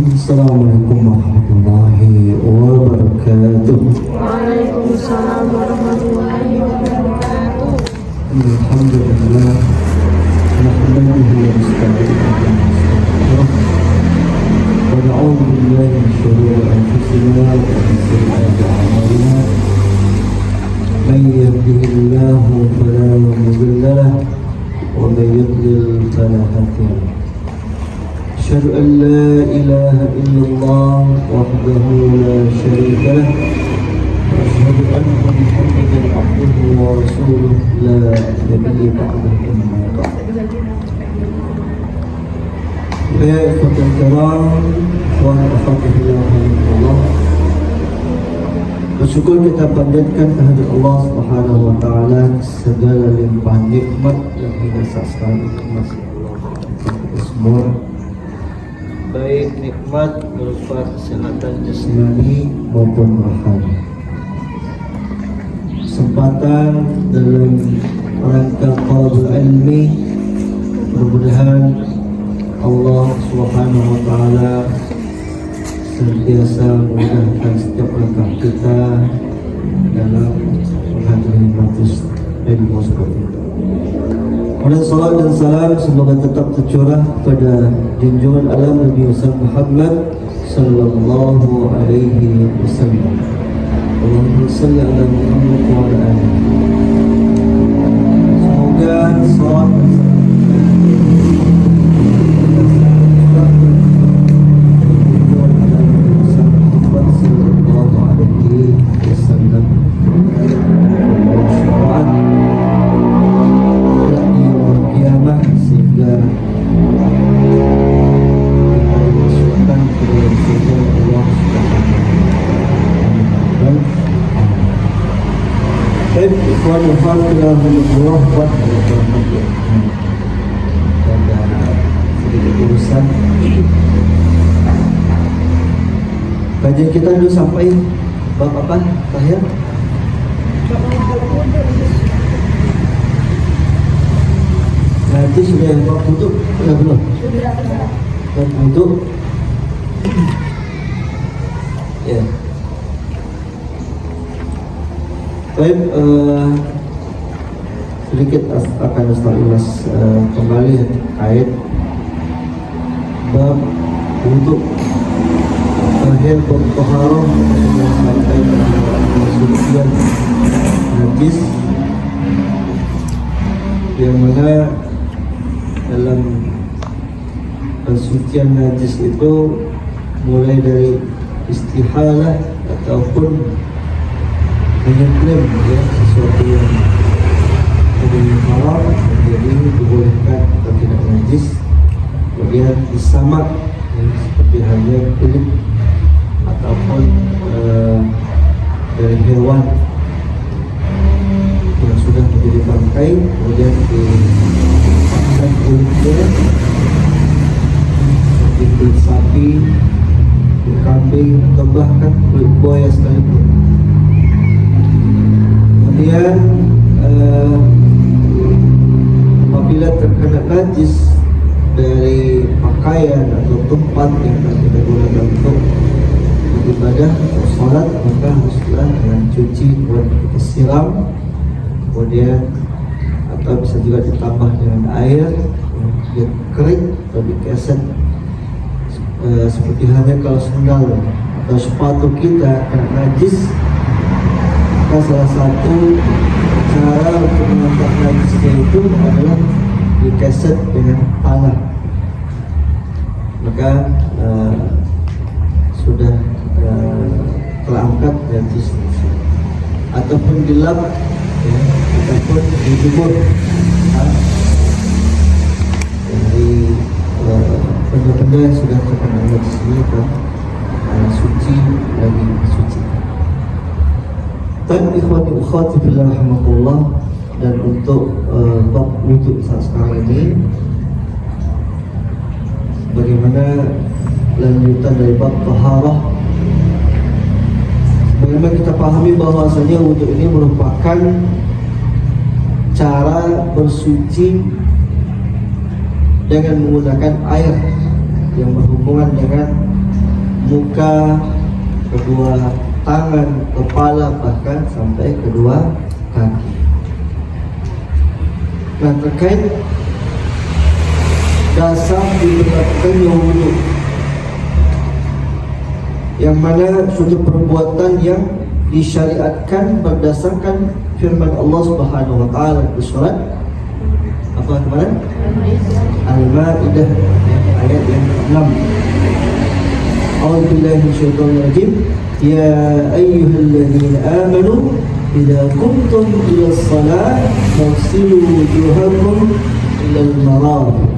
Assalamualaikum warahmatullahi wabarakatuh. Waalaikumsalam warahmatullahi wabarakatuh. Alhamdulillah, nahmaduhu wa nasta'inuhu wa nastaghfiruh wa na'udzu billahi min shururi anfusina wa min sayyiati a'malina. Man yahdihillahu fala mudilla lahu wa man yudlil fala hadiya lahu. أشهد أن لا إله إلا الله وحده لا شريك له وأشهد أن محمدا عبده ورسوله لا نبي بعده أما بعد. يا إخوة الكرام وأنا أخاف الله bersyukur kita panjatkan kehadirat Allah Subhanahu wa taala segala limpahan nikmat yang hingga saat sekarang masih Allah kita semua, baik nikmat berupa kesehatan jasmani maupun rohani, kesempatan dalam rangka talabul ilmi. Mudah-mudahan Allah Subhanahu wa taala senantiasa memudahkan setiap langkah kita dalam menghadiri majlis ilmu seperti itu. Kemudian salat dan salam semoga tetap tercurah pada junjungan alam Nabi Muhammad sallallahu alaihi wasallam. Allahumma shalli ala Muhammad wa ala alihi. Semoga salat dan kajian kita dulu sampai bab apa, Tahir? Nanti sudah yang bab tutup, sudah belum? Bab tutup. Ya. Baik, sedikit akan ulas kembali terkait bab untuk akhir bertoharoh sampai kesucian najis, yang mana dalam kesucian najis itu mulai dari istihalah ataupun mengklaim sesuatu yang haram menjadi dibolehkan atau tidak najis, kemudian disamak seperti halnya kulit ataupun dari hewan yang sudah menjadi bangkai, kemudian dipasang kulitnya seperti kulit sapi, kulit kambing, atau bahkan kulit buaya sekalipun. Kemudian apabila terkena najis dari pakaian atau tempat yang kita gunakan untuk beribadah atau sholat, maka haruslah dengan cuci, kemudian kita siram, kemudian atau bisa juga ditambah dengan air yang kering atau dikeset, seperti halnya kalau sendal atau sepatu kita kena najis, maka salah satu cara untuk mengangkat najisnya itu adalah dikeset dengan tanah, maka sudah terangkat najis, ataupun dilap, ya, ataupun dijemur dari benda-benda yang sudah terkena najis ini kan suci lagi suci. Dan ikhwati ukhwati fillah rahimakumullah, dan untuk bab wudhu saat sekarang ini, bagaimana lanjutan dari bab taharah. Bagaimana kita pahami bahwasanya wudhu ini merupakan cara bersuci dengan menggunakan air yang berhubungan dengan muka, kedua tangan, kepala, bahkan sampai kedua kaki. Nah, terkait dasar diberlakukannya wudu, yang mana suatu perbuatan yang disyariatkan berdasarkan firman Allah Subhanahu wa taala di surat apa kemarin? Al-Maidah ayat yang 6. A'udzubillahi minasyaitonir rajim. Ya ayyuhalladzina amanu idza qumtum ilas shalah faghsilu wujuhakum ilal marafiq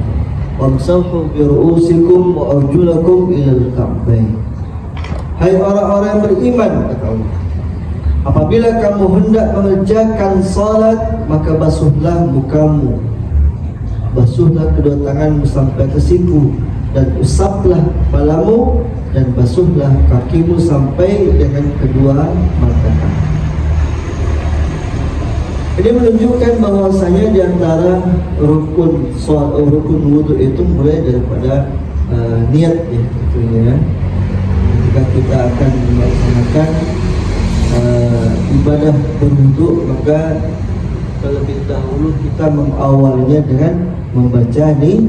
wamsahu bi ru'usikum wa arjulakum ilal ka'bayn. Hai orang-orang yang beriman, kata Allah, apabila kamu hendak mengerjakan salat, maka basuhlah mukamu, basuhlah kedua tanganmu sampai ke siku, dan usaplah kepalamu, dan basuhlah kakimu sampai dengan kedua mata kaki. Ini menunjukkan bahwasanya di antara rukun wudu itu mulai daripada niat, ya, tentunya. Ketika kita akan melaksanakan ibadah berwudu, maka terlebih dahulu kita mengawalnya dengan membaca niyat.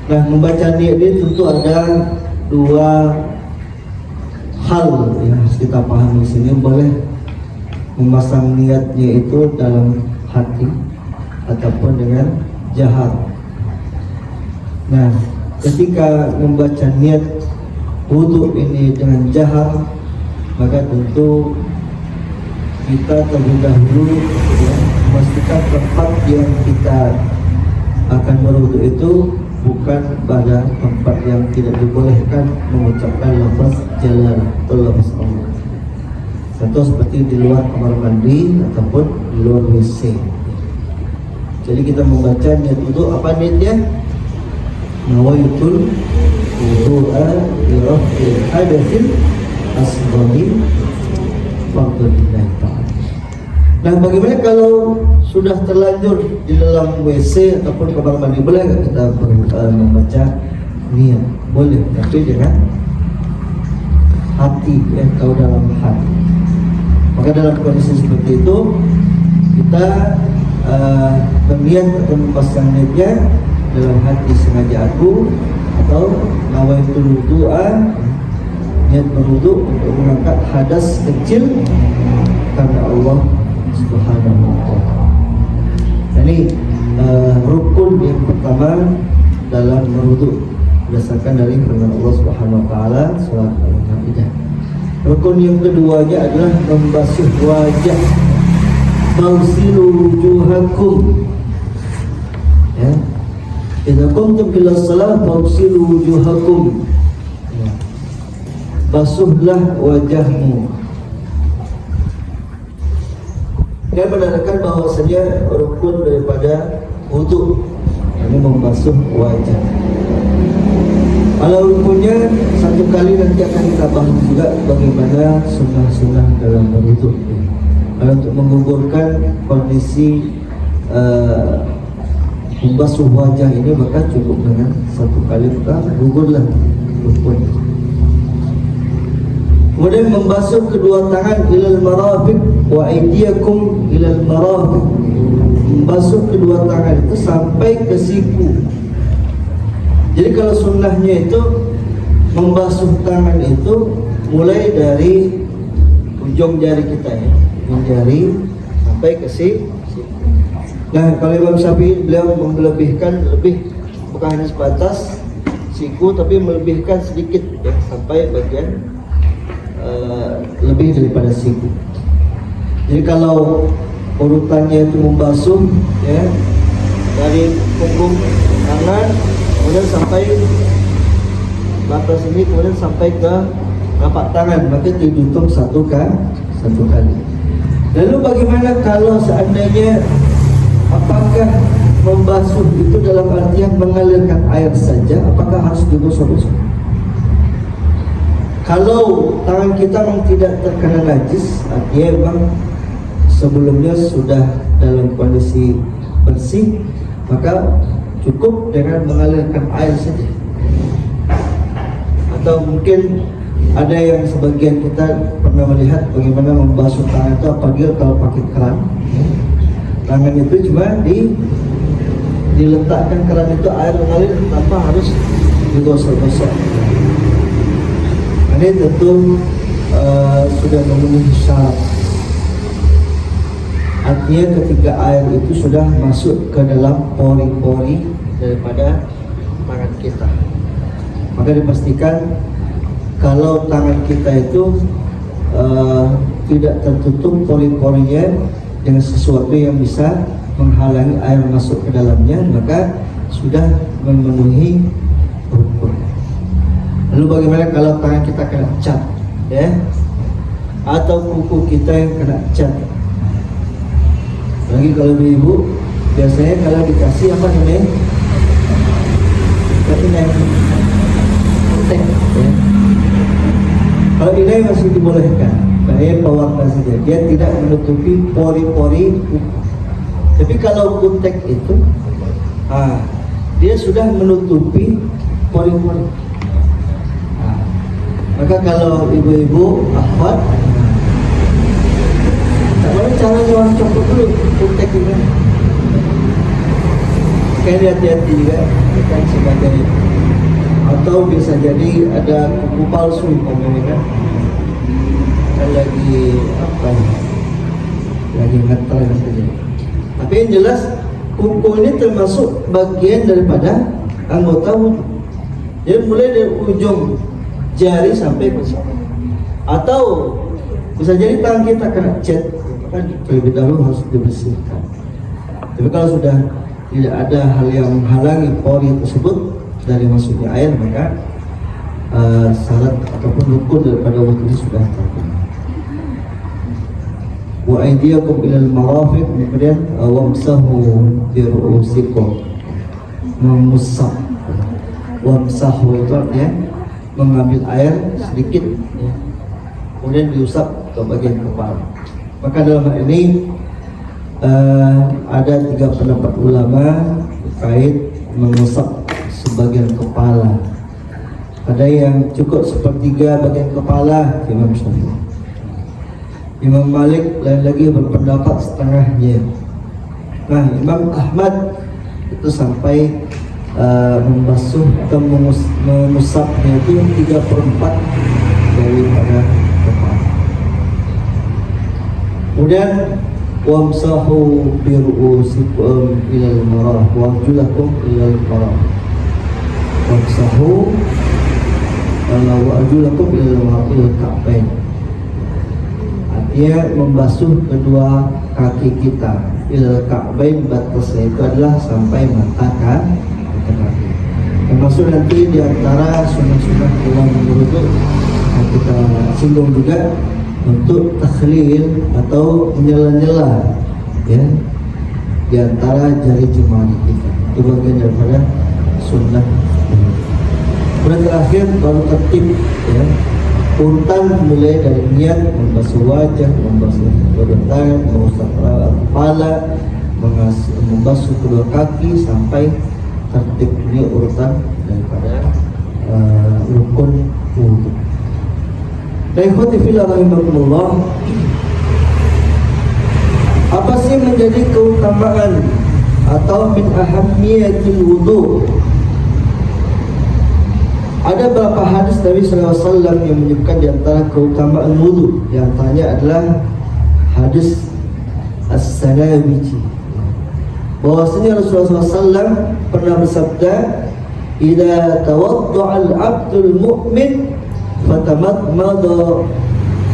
Nah, membaca niyat ini tentu ada dua hal yang harus kita pahami di sini. Boleh memasang niatnya itu dalam hati ataupun dengan jahar. Nah, ketika membaca niat wudu ini dengan jahar, maka tentu kita terlebih dahulu, ya, memastikan tempat yang kita akan berwudu itu bukan pada tempat yang tidak dibolehkan mengucapkan lafaz jalal atau lafaz Allah. Contoh seperti di luar kamar mandi ataupun di luar WC. Jadi kita membaca niat wudu, apa niatnya? Nawaitul wudu'a li raf'il hadatsil asghari fardhillahi ta'ala. Nah, bagaimana kalau sudah terlanjur di dalam WC ataupun kamar mandi, boleh nggak kita membaca niat? Boleh, tapi dengan hati, ya, atau dalam hati. Maka dalam kondisi seperti itu kita berniat atau memasang niatnya dalam hati, sengaja aku atau nawaitul wudu'a, niat berwudu untuk mengangkat hadas kecil karena Allah Subhanahu wa ta'ala. Ini rukun yang pertama dalam berwudu berdasarkan dari firman Allah Subhanahu wa ta'ala surat Al-Maidah. Rukun yang keduanya adalah membasuh wajah. Bausilu wujuhakum, ya. Idza qumtum ila shalah bausilu wujuhakum, ya. Basuhlah wajahmu. Dia menandakan bahwasanya rukun daripada wudu ini membasuh wajah. Kalau rukunnya satu kali, nanti akan kita bahas juga bagaimana sunnah-sunnah dalam berwudu. Kalau untuk menggugurkan kondisi membasuh wajah ini, maka cukup dengan satu kali kita gugurlah rukun. Kemudian membasuh kedua tangan ilal marafiq wa aydiyakum ilal marafiq. Membasuh kedua tangan itu sampai ke siku. Jadi kalau sunnahnya itu membasuh tangan itu mulai dari ujung jari kita, ya, ujung jari sampai ke siku. Nah, kalau Imam Syafi'i, beliau melebihkan lebih, bukan hanya sebatas siku, tapi melebihkan sedikit, ya, sampai bagian lebih daripada siku. Jadi kalau urutannya itu membasuh, ya, dari punggung tangan kemudian sampai batas ini, kemudian sampai ke telapak tangan, maka dihitung satu kali. Lalu bagaimana kalau seandainya, apakah membasuh itu dalam artian mengalirkan air saja? Apakah harus digosok-gosok? Kalau tangan kita memang tidak terkena najis, artinya memang sebelumnya sudah dalam kondisi bersih, maka cukup dengan mengalirkan air saja. Atau mungkin ada yang sebagian kita pernah melihat bagaimana membasuh tangan itu apabila kalau pakai keran. Tangan itu cuma diletakkan keran itu, air mengalir tanpa harus digosok-gosok. Ini tentu sudah memenuhi syarat. Artinya ketika air itu sudah masuk ke dalam pori-pori daripada tangan kita, maka dipastikan kalau tangan kita itu tidak tertutup pori-porinya dengan sesuatu yang bisa menghalangi air masuk ke dalamnya, maka sudah memenuhi rukun. Lalu bagaimana kalau tangan kita kena cat, ya, atau kuku kita yang kena cat? Lagi kalau ibu biasanya kalau dikasih apa namanya? Inai, kontek, ya. Kalau inai masih dibolehkan, kayak pewarna saja, dia tidak menutupi pori-pori kuku. Tapi kalau kontek itu, dia sudah menutupi pori-pori. Maka kalau ibu-ibu akhwat, caranya orang copot dulu kontek ini. Kayak hati-hati juga kan sebagai, atau bisa jadi ada kuku palsu umpamanya kan lagi apa ya, lagi ngetren saja. Tapi yang jelas kuku ini termasuk bagian daripada anggota wudhu. Jadi mulai dari ujung jari sampai ke sini. Atau bisa jadi tangan kita kena cat, kan terlebih dahulu harus dibersihkan. Tapi kalau sudah tidak ada hal yang menghalangi pori tersebut dari masuknya air, maka syarat ataupun rukun daripada wudhu sudah terpenuhi. Wa aydiyakum ilal marafiq, kemudian wamsahu bi ru'usikum, memusah. Wamsahu itu artinya mengambil air sedikit, ya, kemudian diusap ke bagian kepala. Maka dalam hal ini ada 3 pendapat ulama terkait mengusap sebagian kepala. Ada yang cukup sepertiga bagian kepala, Imam Syafi'i. Imam Malik lain lagi berpendapat setengahnya. Nah, Imam Ahmad itu sampai membasuh atau mengusapnya itu 3/4 daripada kepala. Kemudian wamsahu bi ru'usikum ilal marah wa arjulakum ilal marah. Wamsahu wa arjulakum ilal marah ilal ka'bain. Artinya membasuh kedua kaki kita ilal ka'bain, batasnya itu adalah sampai mata kaki. Termasuk nanti di antara sunnah-sunnah dalam wudhu yang kita singgung juga untuk takhlil atau menyela-nyela, ya, di antara jari jemari kita. Itu bagian daripada sunnah. Kemudian terakhir baru tertib, ya, urutan mulai dari niat membasuh wajah, membasuh kedua tangan, mengusap kepala, membasuh kedua kaki sampai tertib. Ini urutan daripada rukun wudhu. Dan ikhwati fillah rahimakumullah, apa sih menjadi keutamaan atau min ahammiyatil wudhu? Ada beberapa hadis Nabi SAW yang menyebutkan di antara keutamaan wudhu. Di antaranya adalah hadis As-Salawiji, bahwasanya Rasulullah SAW pernah bersabda, "Idza tawadda'a al-'abdul mu'min fatamadmada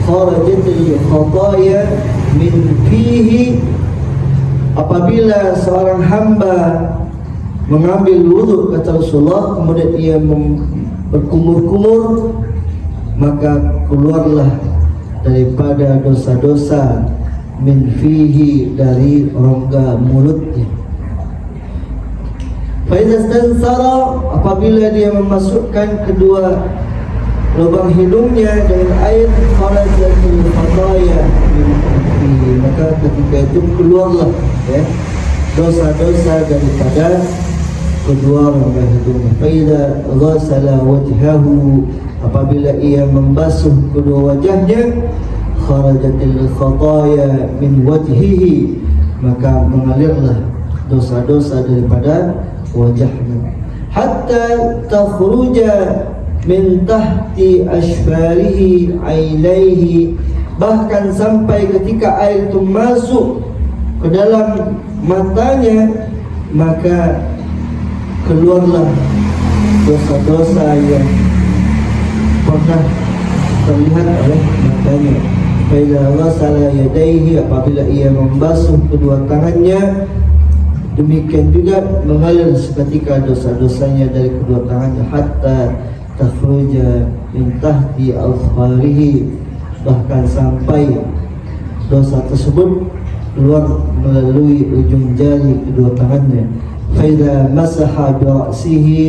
kharajatil khataya min fihi." Apabila seorang hamba mengambil wudhu, kata Rasulullah, kemudian ia berkumur-kumur, maka keluarlah daripada dosa-dosa min fihi, dari rongga mulutnya. Faiza stansara, apabila dia memasukkan kedua lubang hidungnya dengan air, kharajatul khataya min fihi, maka ketika itu keluarlah, ya, dosa-dosa daripada kedua rongga hidungnya. Faiza ghasala wajhahu, apabila ia membasuh kedua wajahnya, kharajatil khataya min wajhihi, maka mengalirlah dosa-dosa daripada wajahnya, hatta takhruja min tahti ashfarihi ainaihi, bahkan sampai ketika air itu masuk ke dalam matanya, maka keluarlah dosa-dosa yang pernah terlihat oleh matanya. Fa'idha ghasala yadayhi, apabila ia membasuh kedua tangannya, demikian juga mengalir seketika dosa-dosanya dari kedua tangannya, hatta takhruja min tahti azfarihi, bahkan sampai dosa tersebut keluar melalui ujung jari kedua tangannya. Fa'idha masaha bi ra'sihi,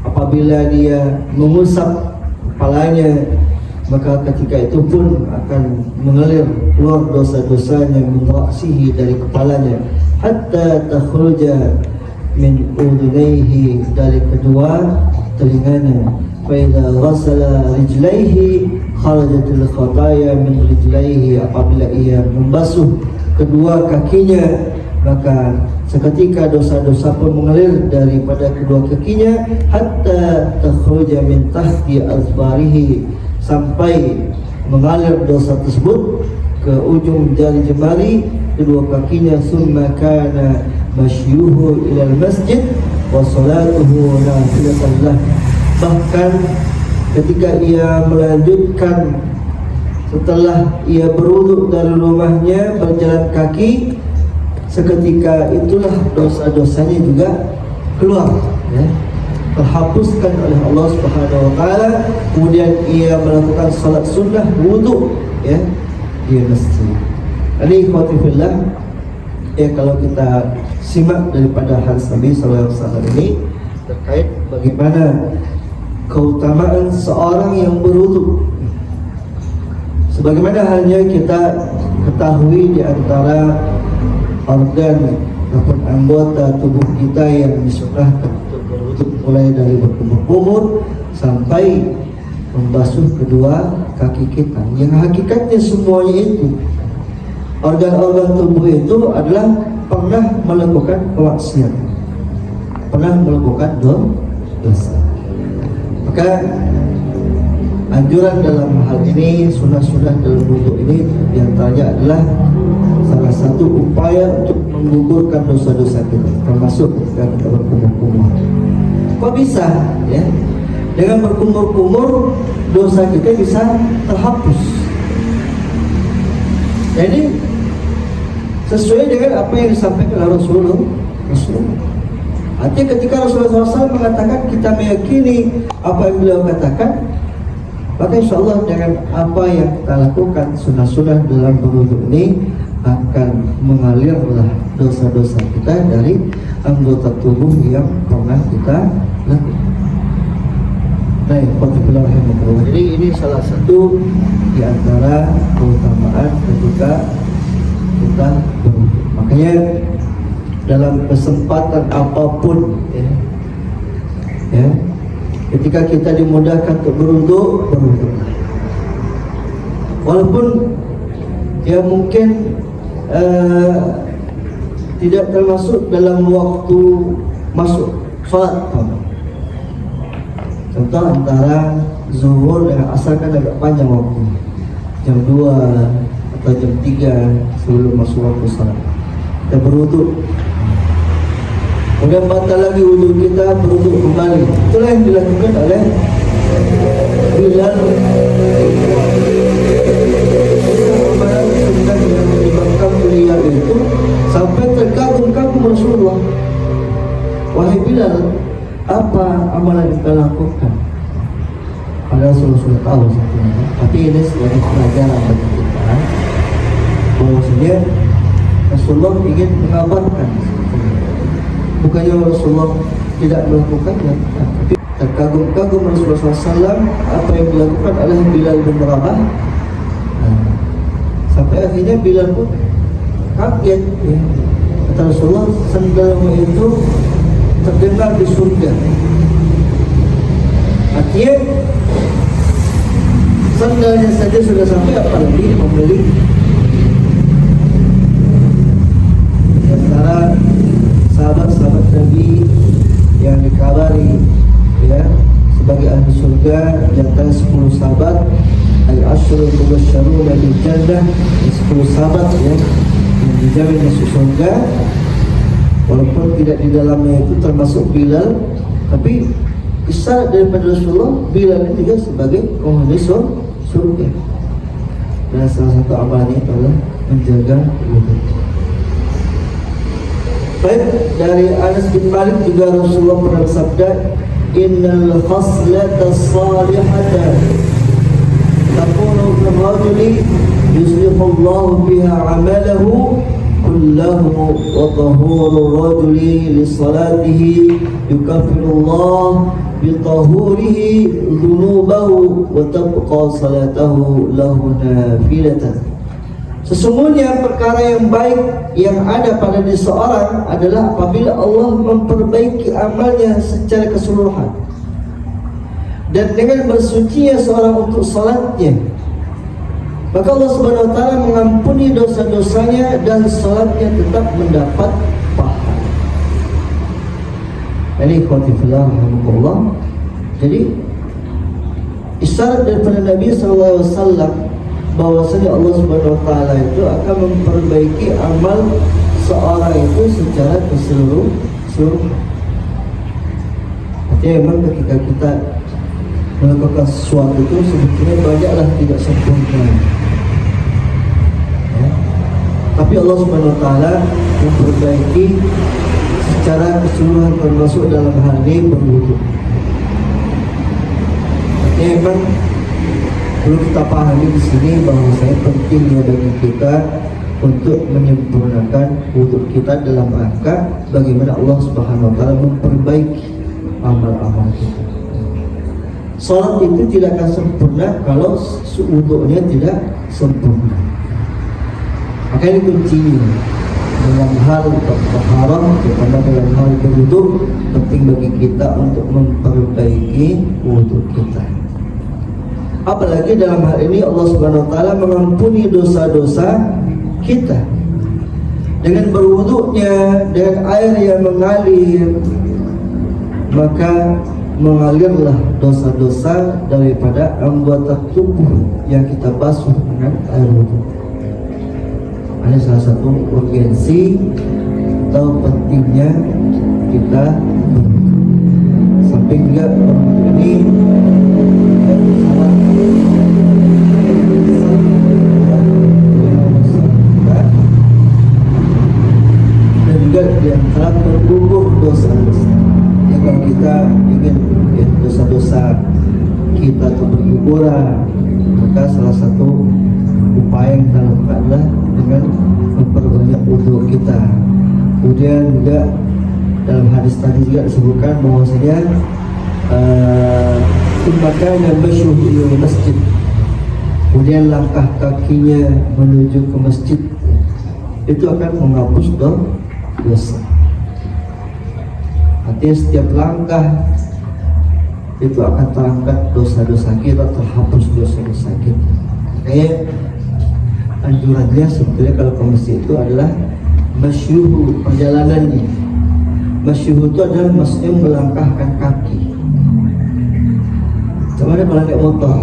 apabila dia mengusap kepalanya, maka ketika itu pun akan mengalir keluar dosa-dosanya min ra'sihi, dari kepalanya, hatta takhruja min udunaihi, dari kedua telinganya. Fa'idha ghasala rijlaihi kharajatil khataya min rijlaihi, apabila ia membasuh kedua kakinya, maka seketika dosa-dosa pun mengalir daripada kedua kakinya, hatta takhruja min tahti azfarihi, sampai mengalir dosa tersebut ke ujung jari jemari kedua kakinya. Summa kana mashyuhu ilal masjid wa salatuhu nafilatan lah, bahkan ketika ia melanjutkan setelah ia berwuduk dari rumahnya berjalan kaki, seketika itulah dosa-dosanya juga keluar, ya, terhapuskan oleh Allah Subhanahu wa taala. Kemudian ia melakukan salat sunnah wudu, ya, di masjid. Ini ikhwatifillah, ya, kalau kita simak daripada hadis Nabi sallallahu alaihi wasallam ini terkait bagaimana keutamaan seorang yang berwudu. Sebagaimana halnya kita ketahui di antara organ ataupun anggota tubuh kita yang disunahkan untuk berwudu, mulai dari berkumur-kumur sampai membasuh kedua kaki kita, yang hakikatnya semuanya itu organ-organ tubuh itu adalah pernah melakukan kemaksiatan, pernah melakukan dosa. Maka anjuran dalam hal ini, sunnah-sunnah dalam wudu ini diantaranya adalah salah satu upaya untuk menggugurkan dosa-dosa kita, termasuk ketika kita berkumur-kumur. Kok bisa, ya? Dengan berkumur-kumur dosa kita bisa terhapus. Jadi sesuai dengan apa yang disampaikan oleh Rasulullah. Artinya ketika Rasulullah SAW mengatakan kita meyakini apa yang beliau katakan, maka insya Allah dengan apa yang kita lakukan sunnah-sunnah dalam berwudu ini akan mengalirlah dosa-dosa kita dari anggota tubuh yang pernah kita lakukan. Nah, jadi ini salah satu di antara keutamaan ketika kita berwudu. Makanya dalam kesempatan apapun, ya, ketika kita dimudahkan untuk berwudu, berwudulah. Walaupun ya mungkin tidak termasuk dalam waktu masuk sholat. Contoh antara zuhur dengan asar kan agak panjang waktu, jam 2 atau jam 3 sebelum masuk waktu sholat. Kita berwudu, kemudian batal lagi wudu kita, berwudu kembali. Itulah yang dilakukan oleh Bilal. Sunnah yang menyebabkan beliau itu sampai terkagum-kagum Rasulullah. Wahai Bilal, apa amalan yang kita lakukan? Padahal Rasulullah tahu sebenarnya, tapi ini sebagai pelajaran bagi kita bahwasanya Rasulullah ingin mengabarkan. Bukannya Rasulullah tidak melakukannya, tapi terkagum-kagum Rasulullah SAW apa yang dilakukan oleh Bilal bin Rabah. Sampai akhirnya Bilal pun kaget, ya. Kata Rasulullah, sandalmu itu terdengar di surga. Artinya Sandalnya saja sudah sampai, apalagi membeli. Antara sahabat-sahabat Nabi yang dikabari ya sebagai ahli surga di antara 10 sahabat al-ashrul mubasysyaruna bil jannah, 10 sahabat ya yang dijamin masuk surga, walaupun tidak di dalamnya itu termasuk Bilal, tapi isyarat daripada Rasulullah Bilal itu juga sebagai penghuni surga. Dan salah satu amalnya adalah menjaga wudu. Baik, dari Anas bin Malik juga Rasulullah pernah bersabda, innal khaslata salihata takunu fil rajuli yuslihu Allahu biha amalahu kullahu wa tahuru rajuli li salatihi yukaffiru Allah bi tahurihi dhunubahu wa tabqa salatahu lahu nafilatan. Sesungguhnya perkara yang baik yang ada pada diri seorang adalah apabila Allah memperbaiki amalnya secara keseluruhan, dan dengan bersucinya seorang untuk salatnya, maka Allah Subhanahu wa taala mengampuni dosa-dosanya dan salatnya tetap mendapat pahala. Ini khotifillah rahimahullah. Jadi isyarat daripada Nabi SAW bahwasanya Allah Subhanahu wa taala itu akan memperbaiki amal seorang itu secara keseluruhan. Artinya memang ketika kita melakukan sesuatu itu sebetulnya banyaklah tidak sempurna ya. Tapi Allah Subhanahu wa taala memperbaiki secara keseluruhan, termasuk dalam hal ini berwudu. Artinya memang perlu kita pahami di sini bahwasanya pentingnya bagi kita untuk menyempurnakan wudu kita dalam rangka bagaimana Allah Subhanahu wa taala memperbaiki amal-amal kita. Salat itu tidak akan sempurna kalau wudunya tidak sempurna. Maka ini kuncinya dalam hal taharah, terutama dalam hal berwudu, penting bagi kita untuk memperbaiki wudu kita. Apalagi dalam hal ini Allah Subhanahu wa taala mengampuni dosa-dosa kita dengan berwudunya dengan air yang mengalir, maka mengalirlah dosa-dosa daripada anggota tubuh yang kita basuh dengan air wudu. Ini salah satu urgensi atau pentingnya kita berwudu. Sampai juga berwudu ini dan juga di antara bergugur dosa-dosa. Ya, kalau kita ingin ya, dosa-dosa kita itu berguguran, maka salah satu upaya yang kita lakukan adalah dengan memperbanyak wudu kita. Kemudian juga dalam hadis tadi juga disebutkan bahwasanya makanya masyuh di masjid, kemudian langkah kakinya menuju ke masjid, itu akan menghapus dosa. Artinya setiap langkah itu akan terangkat dosa-dosa kita, terhapus dosa-dosa kita. Makanya anjurannya sebetulnya kalau ke masjid itu adalah masyuh, perjalanannya. Masyuh itu adalah maksudnya melangkahkan kaki. Sama ada melangkah motor.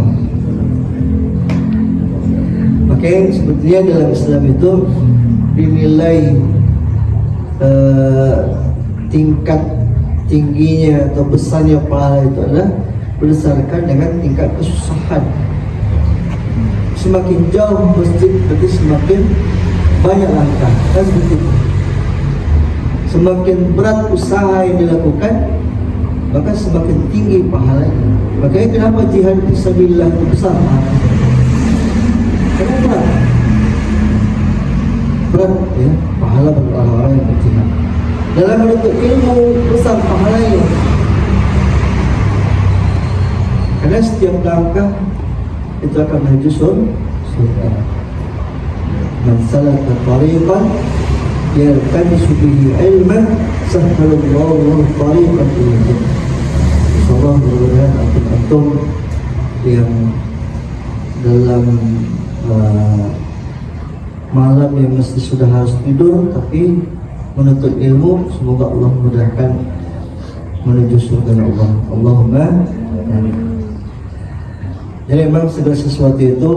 Makanya sebetulnya dalam Islam itu dinilai tingkat tingginya atau besarnya pahala itu adalah berdasarkan dengan tingkat kesusahan. Semakin jauh masjid berarti semakin banyak langkah, kan seperti itu. Semakin berat usaha yang dilakukan, maka semakin tinggi pahalanya. Makanya kenapa jihad fisabilillah itu besar? Karena berat ya, pahala bagi orang-orang yang berjihad. Dalam menuntut ilmu besar pahalanya. Karena setiap langkah itu akan menuju surga. Man salaka tariqan yaltamisu bihi ilman sahhalallahu lahu tariqan ila jannah. Insyaallah mudah-mudahan antum yang dalam malam yang mesti sudah harus tidur tapi menuntut ilmu. Semoga Allah mudahkan menuju surga Allah. Allahumma amin. Jadi memang segala sesuatu itu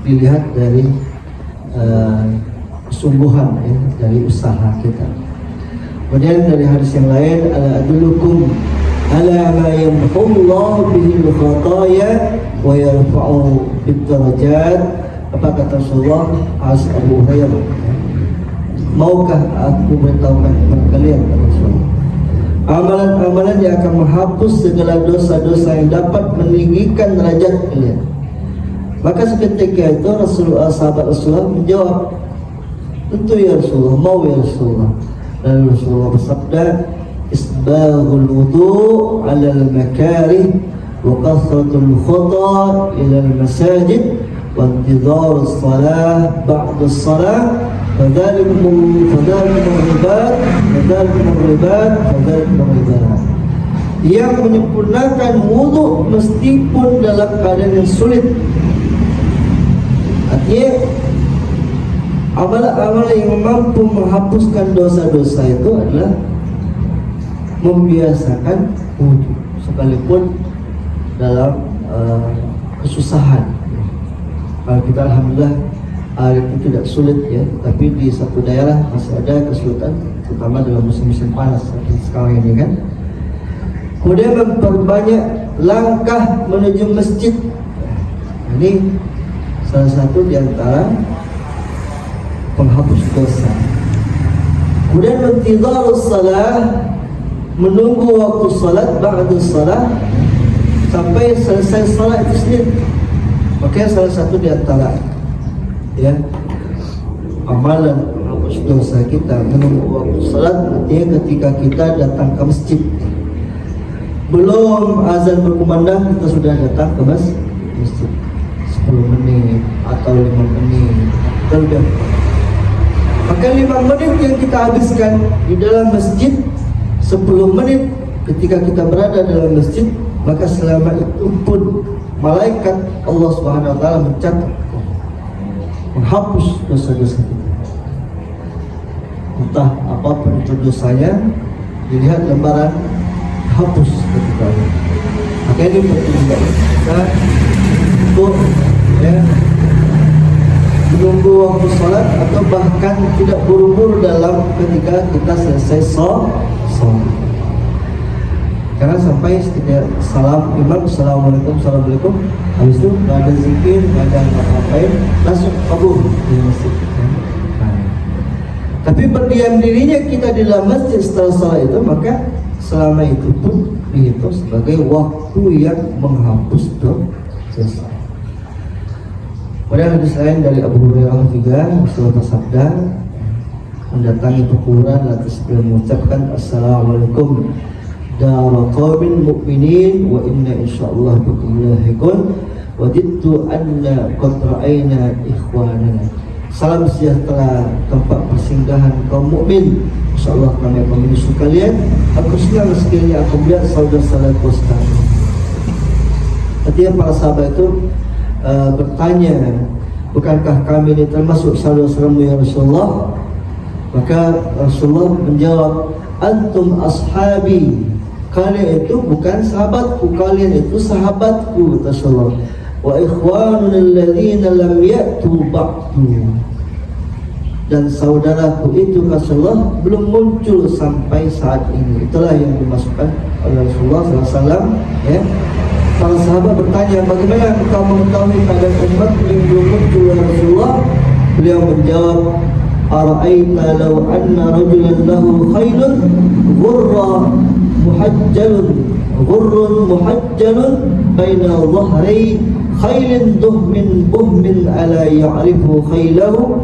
dilihat dari kesungguhan ya, dari usaha kita. Kemudian dari hadis yang lain, ala adullukum ala ma yamhullahu bihi al-khataya wa yarfa'u bid-darajat. Apa kata Rasulullah? Abu Hurairah, maukah aku beritahukan kepada kalian, Rasulullah, amalan-amalan yang akan menghapus segala dosa-dosa yang dapat meninggikan derajat kalian. Maka seketika itu Rasulullah, sahabat Rasulullah menjawab, tentu ya Rasulullah, mau ya Rasulullah. Lalu Rasulullah bersabda, isbaghul wudu' 'ala al-makarih wa kathratul khata ila al-masajid wa intidhar as-salah ba'da as-salah fadzalikum ribat. Yang menyempurnakan wudu meskipun dalam keadaan yang sulit. Artinya amalan-amalan yang mampu menghapuskan dosa-dosa itu adalah membiasakan wudu sekalipun dalam kesusahan. Kalau kita alhamdulillah itu tidak sulit ya, tapi di satu daerah masih ada kesulitan, terutama dalam musim-musim panas seperti sekarang ini kan. Kemudian memperbanyak langkah menuju masjid. Ini salah satu di antara penghapus dosa. Kemudian intidharus salah, menunggu waktu salat, ba'da salat sampai selesai salat itu sendiri. Maka salah satu di antara ya amalan penghapus dosa kita menunggu waktu salat, artinya ketika kita datang ke masjid belum azan berkumandang kita sudah datang ke masjid 10 menit atau 5 menit terlebih. Maka 5 menit yang kita habiskan di dalam masjid, 10 menit ketika kita berada dalam masjid, maka selama itu pun malaikat Allah Subhanahu wa taala mencatat, menghapus dosa-dosa kita. Entah apapun itu dosanya, dilihat lembaran hapus ketika itu. Maka ini penting kita untuk ya menunggu waktu salat atau bahkan tidak buru-buru dalam ketika kita selesai salat. Jangan sampai setiap salam imam, assalamualaikum, habis itu nggak ada zikir, nggak ada apa-apain, langsung kabur di masjid. Tapi berdiam dirinya kita di dalam masjid setelah salat itu, maka selama itu pun dihitung sebagai waktu yang menghapus dosa. Kemudian hadis lain dari Abu Hurairah juga, Rasulullah bersabda, mendatangi kuburan lantas beliau mengucapkan assalamualaikum dara qaumin mu'minin wa inna insyaallah bikum lahiqun wadittu anna qad ra'ayna ikhwanana. Salam sejahtera tempat persinggahan kaum mukmin, insyaallah kami akan menyusul kalian. Aku senang sekiranya aku melihat saudara-saudaraku sekalian. Artinya para sahabat itu bertanya, bukankah kami ini termasuk saudara-saudaramu ya Rasulullah? Maka Rasulullah menjawab, antum ashabi, kalian itu bukan sahabatku, kalian itu sahabatku, Rasulullah. Wa ikhwanun alladhina lam ya'tu ba'du, dan saudaraku itu Rasulullah belum muncul sampai saat ini. Itulah yang dimasukkan oleh Rasulullah SAW ya. Para sahabat bertanya, bagaimana engkau mengetahui keadaan umat yang belum muncul ya Rasulullah? Beliau menjawab, ara'aita law anna rajulan lahu khaylun ghurrun muhajjalun baina dhahri khaylin buhmin ala ya'rifu khaylahu.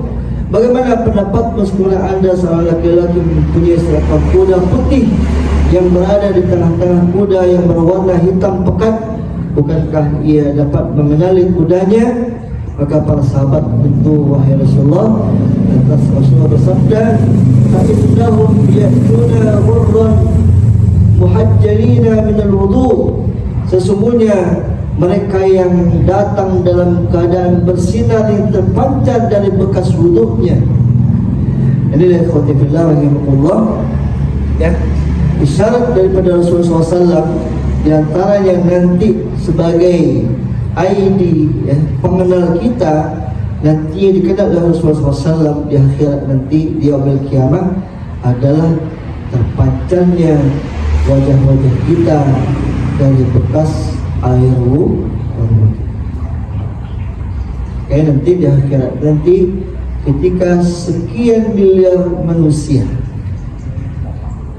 Bagaimana pendapatmu sekiranya anda seorang laki-laki mempunyai seekor kuda putih yang berada di tengah-tengah kuda yang berwarna hitam pekat, bukankah ia dapat mengenali kudanya? Maka para sahabat tentu, wahai Rasulullah, atas Rasulullah bersabda, fa'innahum ya'tuna ghurran muhajjalina minal wudu', sesungguhnya mereka yang datang dalam keadaan bersinar yang terpancar dari bekas wuduknya. Ini ikhwati fillah rahimahullah, ya, isyarat daripada Rasulullah SAW, di antara yang nanti sebagai ID, ya, pengenal kita nanti yang dikenal oleh Rasulullah SAW di akhirat nanti di yaumil kiamah adalah terpancarnya wajah-wajah kita dari bekas air wudhu. Kayak nanti di akhirat nanti ketika sekian miliar manusia,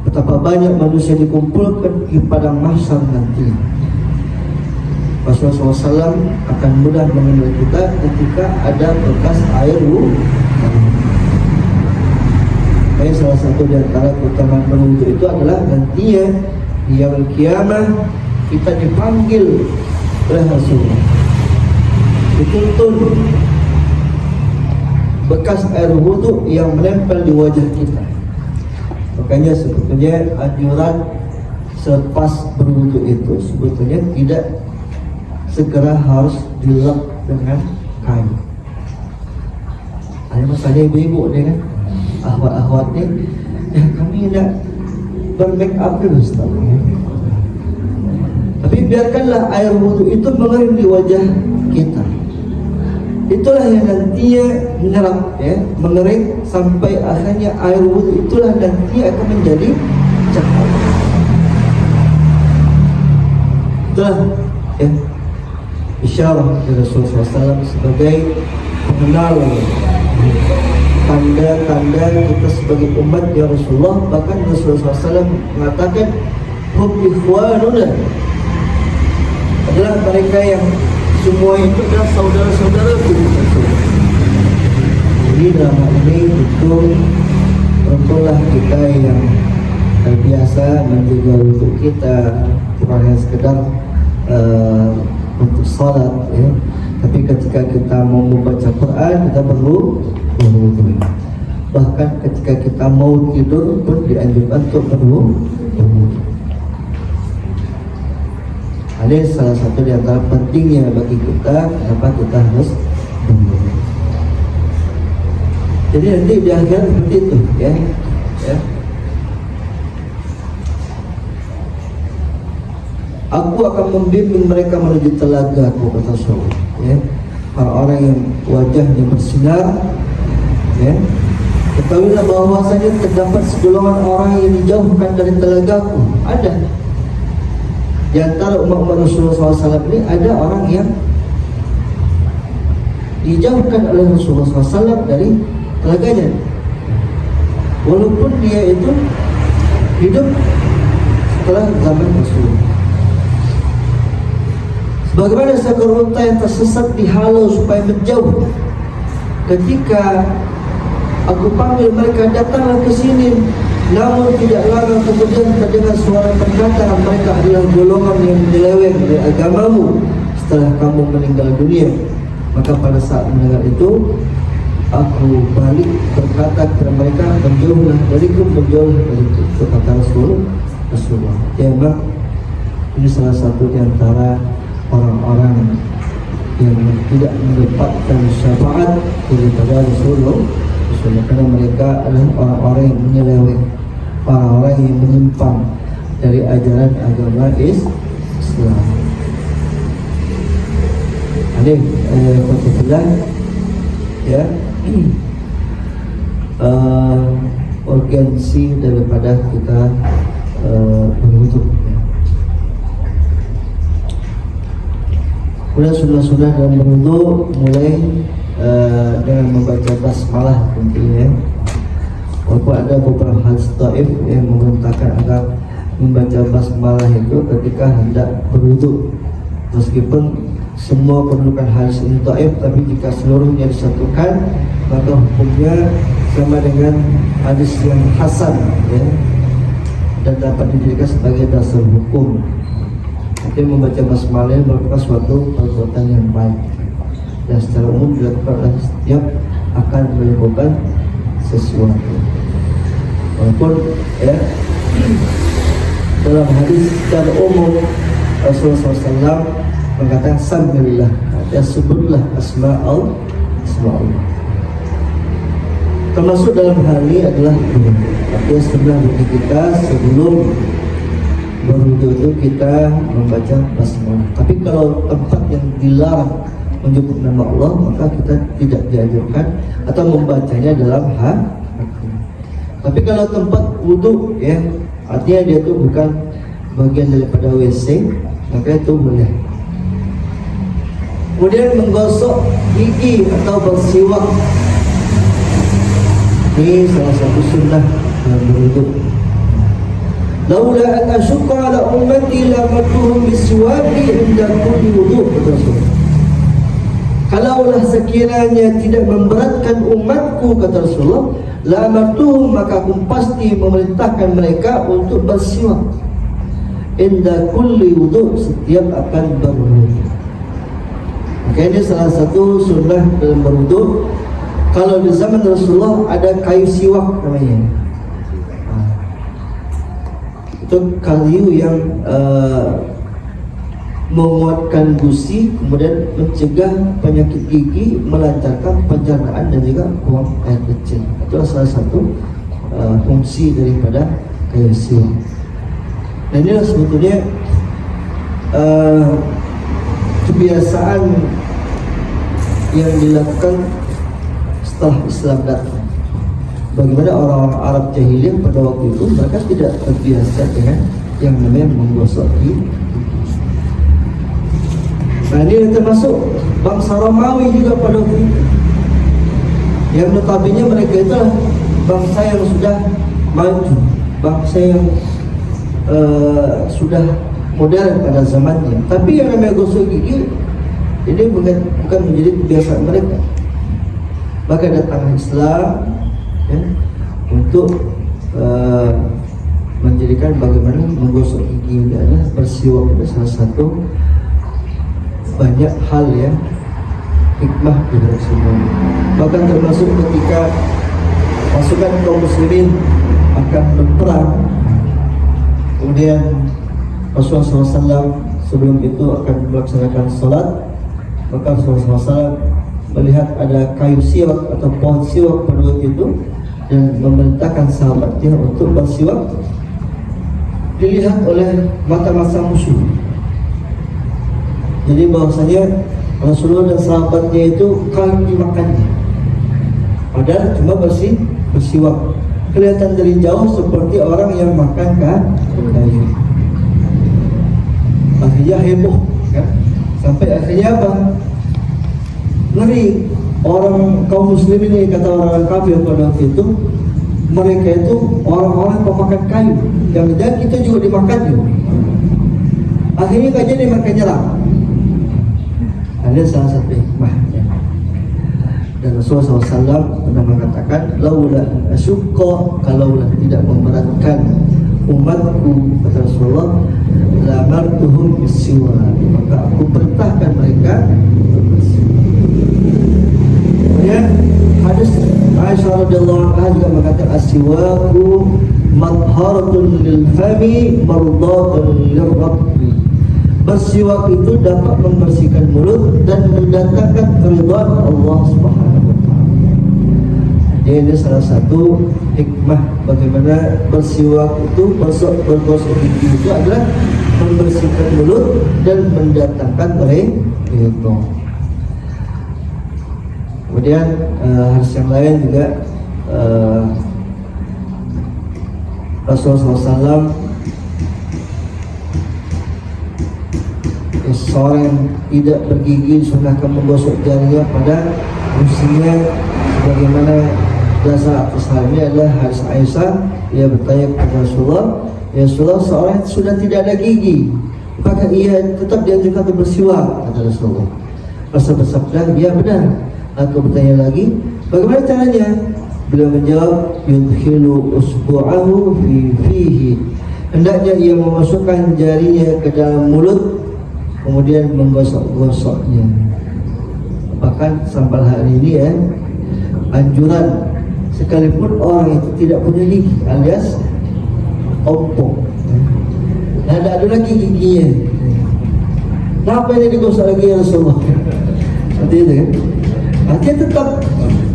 betapa banyak manusia dikumpulkan di padang mahsyar nanti, Rasulullah SAW akan mudah mengenal kita ketika ada bekas air wudhu. Kayak salah satu di antara keutamaan berwudhu itu adalah nantinya di yaumul kiamah kita dipanggil oleh Rasulullah, dituntun bekas air wudhu yang menempel di wajah kita. Makanya sebetulnya anjuran selepas berwudhu itu sebetulnya tidak segera harus dilap dengan kain. Ada masanya ibu-ibu ni kan, ahwat-ahwat ni, ya kami nak bermake up dulu Ustaz. Tapi biarkanlah air wudhu itu mengalir di wajah kita. Itulah yang nantinya menyerap, ya, mengering sampai akhirnya air wudhu itulah nantinya akan menjadi cahaya. Itulah, ya, isyarat dari Rasulullah SAW sebagai pengenal tanda-tanda kita sebagai umat ya Rasulullah. Bahkan Rasulullah SAW mengatakan hum ikhwanuna, adalah mereka yang semua itu adalah saudara-saudara kita. Jadi dalam hal ini itu tentulah kita yang terbiasa menjaga wudhu kita, bukan hanya sekedar untuk salat, ya. Tapi ketika kita mau membaca Quran kita perlu berwudhu. Bahkan ketika kita mau tidur pun dianjurkan untuk berwudhu. Ini salah satu di antara pentingnya bagi kita kenapa kita harus berwudhu. Jadi nanti di akhir seperti itu, ya. Aku akan membimbing mereka menuju telaga, aku kata Rasulullah, ya. Orang-orang yang wajahnya bersinar, ya. Ketahuilah bahwasanya terdapat segolongan orang yang dijauhkan dari telagaku. Ada di antara umat Rasulullah SAW ini ada orang yang dijauhkan oleh Rasulullah SAW dari telaganya, walaupun dia itu hidup setelah zaman Rasulullah. Bagaimana seekor unta yang tersesat dihalau supaya menjauh. Ketika aku panggil mereka, datanglah ke sini. Namun tidak lama kemudian terdengar suara berkata, mereka adalah golongan yang menyeleweng dari agamamu setelah kamu meninggal dunia. Maka pada saat mendengar itu, aku balik berkata kepada mereka, menjauhlah dariku, menjauhlah dariku. Itu kata Rasulullah. Ya, memang ini salah satu di antara orang-orang yang tidak mendapatkan syafaat daripada Rasulullah, karena mereka adalah orang-orang yang menyeleweng, orang-orang yang menyimpang dari ajaran agama Islam. Ini kebetulan, ya, urgensi daripada kita berwudhu. Kemudian sunnah-sunnah dalam berwudhu mulai dengan membaca basmalah tentunya. Walaupun ada beberapa hadis dhaif yang memerintahkan agar membaca basmalah itu ketika hendak berwudhu. Meskipun semua pendudukan hadis ini dhaif, tapi jika seluruhnya disatukan maka hukumnya sama dengan hadis yang hasan, ya, dan dapat dijadikan sebagai dasar hukum. Tapi membaca basmalah merupakan suatu perbuatan yang baik dan secara umum dilakukan oleh setiap akan melakukan sesuatu. Walaupun, ya, dalam hadis secara umum Rasulullah SAW mengatakan sambillah, artinya sebutlah asma Allah. Termasuk dalam hal ini adalah artinya sebenarnya bagi kita sebelum berwudu itu kita membaca basmalah. Tapi kalau tempat yang dilarang menyebut nama Allah, maka kita tidak dianjurkan atau membacanya dalam hati. Tapi kalau tempat wudu ya, artinya dia itu bukan bagian daripada WC, maka itu boleh. Kemudian menggosok gigi atau bersiwak, ini salah satu sunnah dalam berwudu. Laula an asyqa ala ummati lamartuhum bisiwaki inda kulli wudu. Kalaulah sekiranya tidak memberatkan umatku, kata Rasulullah, lamartuhum, maka aku pasti memerintahkan mereka untuk bersiwak inda kulli wudu, setiap akan berwudu. Maka ini salah satu sunnah dalam berwudu. Kalau di zaman Rasulullah ada kayu siwak namanya. Itu kayu yang menguatkan gusi, kemudian mencegah penyakit gigi, melancarkan pencernaan dan juga buang air kecil. Itu salah satu fungsi daripada kayu siwak. Nah, inilah sebetulnya kebiasaan yang dilakukan setelah Islam datang. Bagaimana orang-orang Arab jahiliyah pada waktu itu, mereka tidak terbiasa dengan yang namanya menggosok gigi. Nah, ini termasuk bangsa Romawi juga pada waktu itu, yang notabene mereka itulah bangsa yang sudah maju, bangsa yang sudah modern pada zamannya. Tapi yang namanya gosok gigi ini bukan menjadi kebiasaan mereka. Maka datang Islam ya, untuk menjadikan bagaimana menggosok gigi ini adalah bersiwak, itu salah satu banyak hal ya, hikmah dari semua. Bahkan termasuk ketika pasukan kaum muslimin akan berperang, kemudian Rasulullah SAW sebelum itu akan melaksanakan sholat, maka Rasulullah SAW melihat ada kayu siwak atau pohon siwak pada waktu itu dan memerintahkan sahabatnya untuk bersiwak. Dilihat oleh mata-mata musuh. Jadi bahwasanya Rasulullah dan sahabatnya itu kayu dimakannya, padahal cuma bersiwak. Kelihatan dari jauh seperti orang yang makan kayu. Akhirnya heboh kan? Sampai akhirnya apa? Ngeri. Orang kaum muslim ini, kata orang kafir pada waktu itu, mereka itu orang-orang pemakan kayu. Jangan-jangan kita juga dimakan juga. Akhirnya nggak jadi makan nyerang. Ada salah satu hikmahnya. Dan Rasulullah SAW pernah mengatakan, laula asyqa, kalaulah tidak memberatkan umatku, kata Rasulullah, lamartuhum bisiwak, maka aku perintahkan mereka untuk bersiwak. Kemudian hadis Aisyah radhiyallahu anha juga mengatakan, as-siwaku madharatun lil fami mardatun lirabbi. Bersiwak itu dapat membersihkan mulut dan mendatangkan keridhaan Allah Subhanahu wa taala. Ini salah satu hikmah bagaimana bersiwak itu, bergosok gigi itu adalah membersihkan mulut dan mendatangkan keridhaan. Kemudian hadis yang lain juga Rasulullah SAW, seorang yang tidak bergigi disunahkan menggosok jarinya pada usia, sebagaimana dasar atas hal ini adalah hadis Aisyah. Ia bertanya kepada Rasulullah, ya Rasulullah, seorang yang sudah tidak ada gigi, apakah ia tetap dianjurkan untuk bersiwak? Kata Rasulullah. Rasul bersabda, ya benar. Aku bertanya lagi, bagaimana caranya? Beliau menjawab, yudkhilu usbu'ahu fihi, hendaknya ia memasukkan jarinya ke dalam mulut, kemudian menggosok-gosoknya. Bahkan sampai hari ini ya, anjuran sekalipun orang itu tidak punya gigi alias ompong, nah, tidak ada lagi giginya, Kenapa ini digosok lagi ya Rasulullah? Seperti itu kan? Dia tetap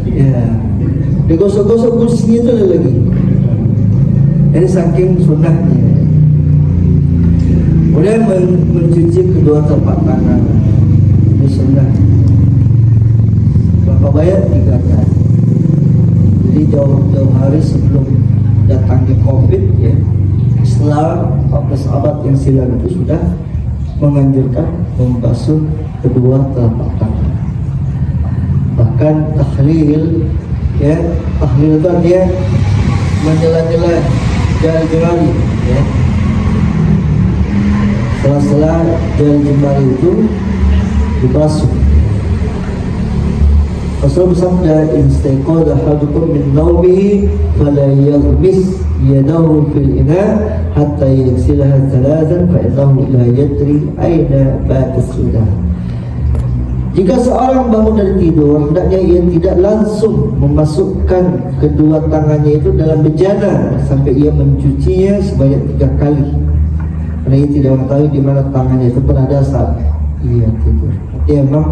ya digosok-gosok kursinya itu ada lagi. Ini saking sunnahnya. Kemudian mencuci kedua telapak tangan. Ini sunnah. Berapa banyak? 3 kali. Jadi jauh-jauh hari sebelum datangnya COVID ya, Islam 14 abad yang silam itu sudah menganjurkan membasuh kedua telapak tangan. Bahkan tahlil ya, tahlil itu dia menjela-jela jari-jari ya. Sela-sela jari-jari itu dibasuh. Rasul bersabda, "Istaiqadha ahadukum min nawmihi fala yaghmis yadahu fil ina hatta yaghsilaha thalathan fa innahu la yadri aina batat sudah." Jika seorang bangun dari tidur, hendaknya ia tidak langsung memasukkan kedua tangannya itu dalam bejana sampai ia mencucinya sebanyak 3 kali. Karena ia tidak mengetahui di mana tangannya itu berada saat ia tidur. Jadi memang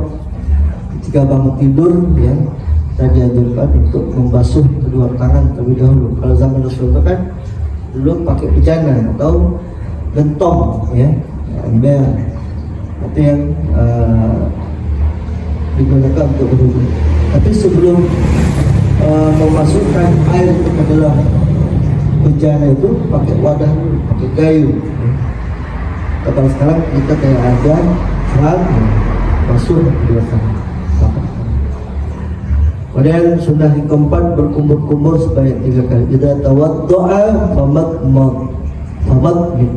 ketika bangun tidur ya, kita dianjurkan untuk membasuh kedua tangan terlebih dahulu. Kalau zaman Rasul kan dulu pakai bejana atau gentong ya, ember. Itu yang digunakan untuk berwudu. Tapi sebelum memasukkan air ke dalam bejana itu pakai wadah, pakai kayu. Kalau sekarang kita kayak ada keran, basuh kedua tangan. Kemudian sunnah yang keempat, berkumur-kumur sebanyak 3 kali. Idza tawaddo'a famadmid.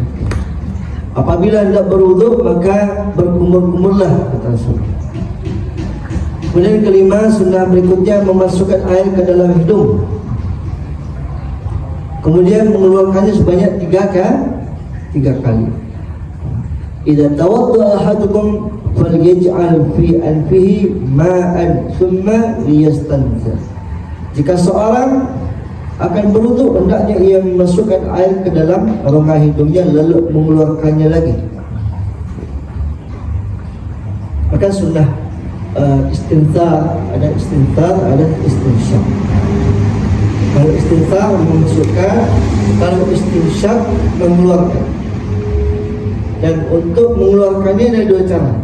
Apabila hendak berwudu maka berkumur-kumurlah, kata Rasul. Kemudian kelima, sunnah berikutnya memasukkan air ke dalam hidung, kemudian mengeluarkannya sebanyak 3 kali. Idza tawadda'a ahadukum falyaj'al fi anfihi ma'an thumma liyastanza. Jika seorang akan berwudu, hendaknya ia memasukkan air ke dalam rongga hidungnya lalu mengeluarkannya lagi. Maka sunnah istinthar, ada istinsyaq. Kalau istinthar memasukkan, kalau istinsyaq mengeluarkan. Dan untuk mengeluarkannya ada 2 cara.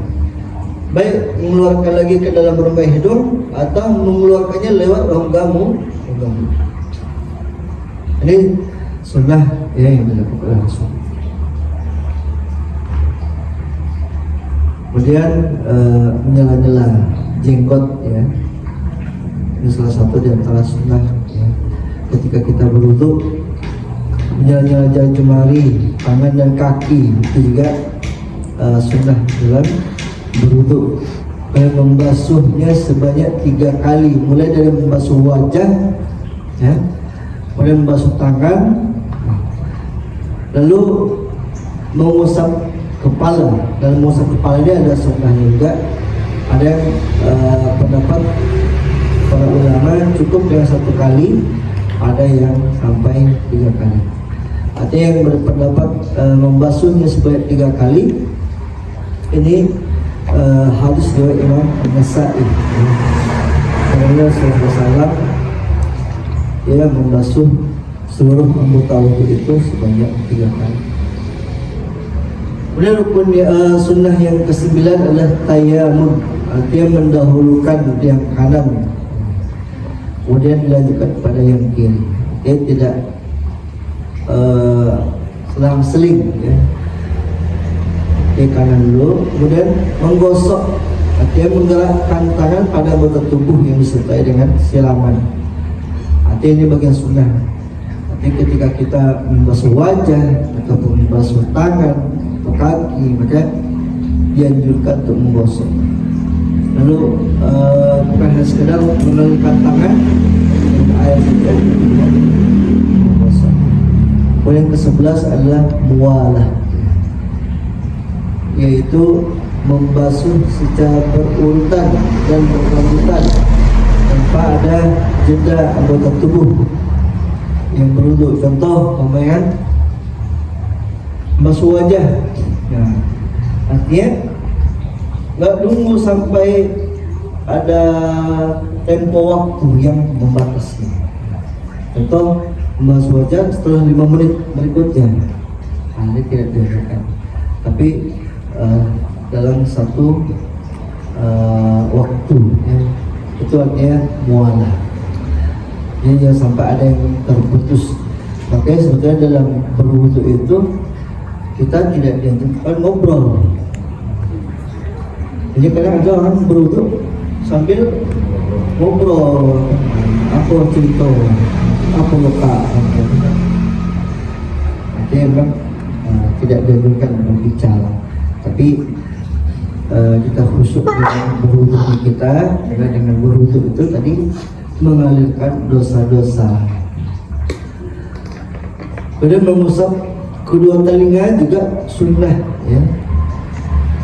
Baik mengeluarkan lagi ke dalam rongga hidung atau mengeluarkannya lewat ronggamu. Ini sunnah ya yang dilakukan Rasul. Kemudian menyela-nyela jenggot ya. Ini salah satu di antara sunnah ya. Ketika kita berwudu, menyela-nyela jari jemari, tangan dan kaki itu juga sunnah dalam berwudu. Dan membasuhnya sebanyak 3 kali, mulai dari membasuh wajah ya, kemudian membasuh tangan, lalu mengusap kepala. Dan mengusap kepala ini ada sunnahnya juga. Ada pendapat para ulama cukup dengan 1 kali, ada yang sampai 3 kali. Ada yang berpendapat membasuhnya sebanyak 3 kali. Ini hadis riwayat Imam An-Nasa'i. Karena Rasulullah ia membasuh seluruh anggota wudu itu sebanyak 3 kali. Kemudian rukun sunnah yang ke-9 adalah tayammum, artinya mendahulukan yang kanan, kemudian dilanjutkan pada yang kiri. Dia tidak selang-seling ya. Di kanan dulu, kemudian menggosok, artinya menggerakkan tangan pada anggota tubuh yang disertai dengan siraman. Artinya ini bagian sunnah. Artinya ketika kita membasuh wajah ataupun membasuh tangan atau kaki, maka dianjurkan untuk menggosok. Lalu bukan hanya sekedar mengalirkan tangan dengan air saja, menggosok. Kemudian ke-11 adalah muwalah, yaitu membasuh secara berurutan dan berkelanjutan tanpa ada jeda anggota tubuh yang berwudu. Contoh membasuh wajah. Nah, artinya nggak nunggu sampai ada tempo waktu yang membatasi. Contoh membasuh wajah setelah 5 menit berikutnya, ini tidak dilakukan. Tapi dalam satu waktu, ya, itu artinya mualah. Jadi jangan sampai ada yang terputus. Makanya sebetulnya dalam berwudu itu kita tidak dianjurkan ngobrol. Jadi kadang ada orang berwudu sambil ngobrol, aku cerita, aku luka. Artinya memang tidak dianjurkan berbicara. Tapi kita khusyuk dengan berwudu kita, dengan berwudu itu tadi mengalirkan dosa-dosa. Kemudian mengusap kedua telinga juga sunnah, ya.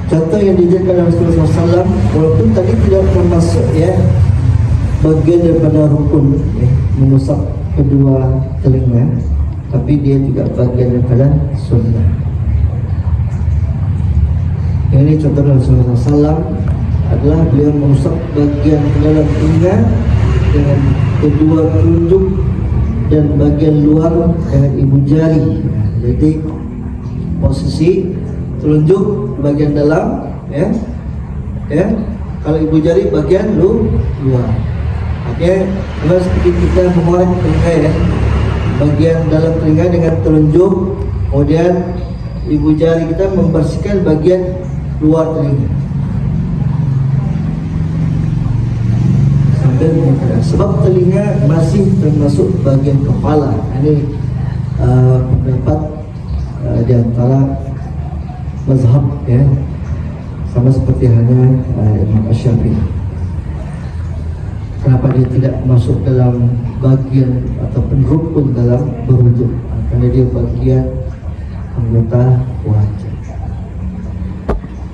Contoh yang diajarkan Rasulullah SAW, walaupun tadi tidak termasuk, ya, bagian daripada rukun, ya, mengusap kedua telinga, tapi dia juga bagian daripada sunnah. Ini contoh Rasulullah SAW adalah beliau mengusap bagian dalam telinga dengan kedua telunjuk dan bagian luar dengan ibu jari. Jadi posisi telunjuk bagian dalam, ya, kalau ibu jari bagian luar. Oke, kalau seperti kita mengorek telinga, ya, bagian dalam telinga dengan telunjuk, kemudian ibu jari kita membersihkan bagian luar telinga. Sebab telinga masih termasuk bagian kepala. Ini pendapat di antara mazhab, ya, sama seperti halnya Imam Asy-Syafi'i. Kenapa dia tidak masuk dalam bagian ataupun rukun dalam berwudu? Karena dia bagian anggota wajah.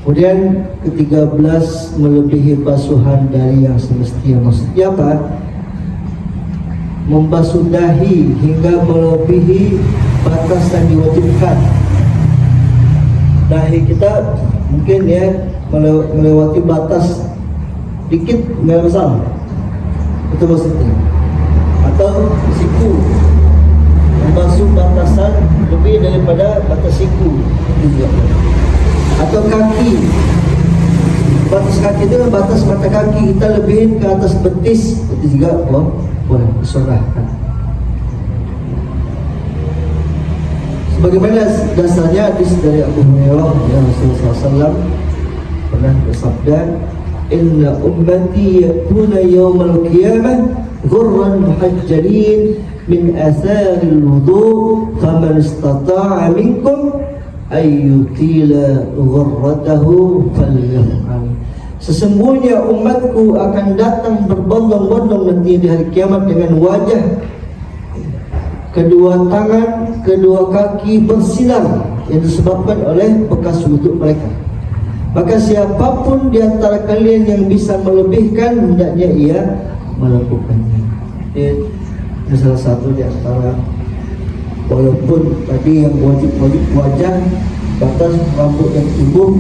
Kemudian ke-13, melebihi basuhan dari yang semestinya. Maksudnya apa? Membasuh dahi hingga melebihi batas yang diwajibkan. Dahi kita mungkin, ya, melewati batas dikit, nggak masalah. Itu maksudnya. Atau siku, membasuh batasan lebih daripada batas siku juga. Atau kaki, batas kaki itu batas mata kaki kita lebihin ke atas betis, itu juga boleh disunahkan. Sebagaimana dasarnya hadis dari Abu Hurairah, yang Rasulullah SAW pernah bersabda, Inna ummati yakuna yawmal qiyamah ghurran muhajjalin min atharil wudu faman istata'a minkum ayyutila ghurratahu falyaf'al. Sesungguhnya umatku akan datang berbondong-bondong nanti di hari kiamat dengan wajah, kedua tangan, kedua kaki bersinar yang disebabkan oleh bekas wudhu mereka. Maka siapapun di antara kalian yang bisa melebihkan, hendaknya ia melakukannya. Ini salah satu di antara, walaupun tadi yang wajib wajah, batas rambut dan tubuh,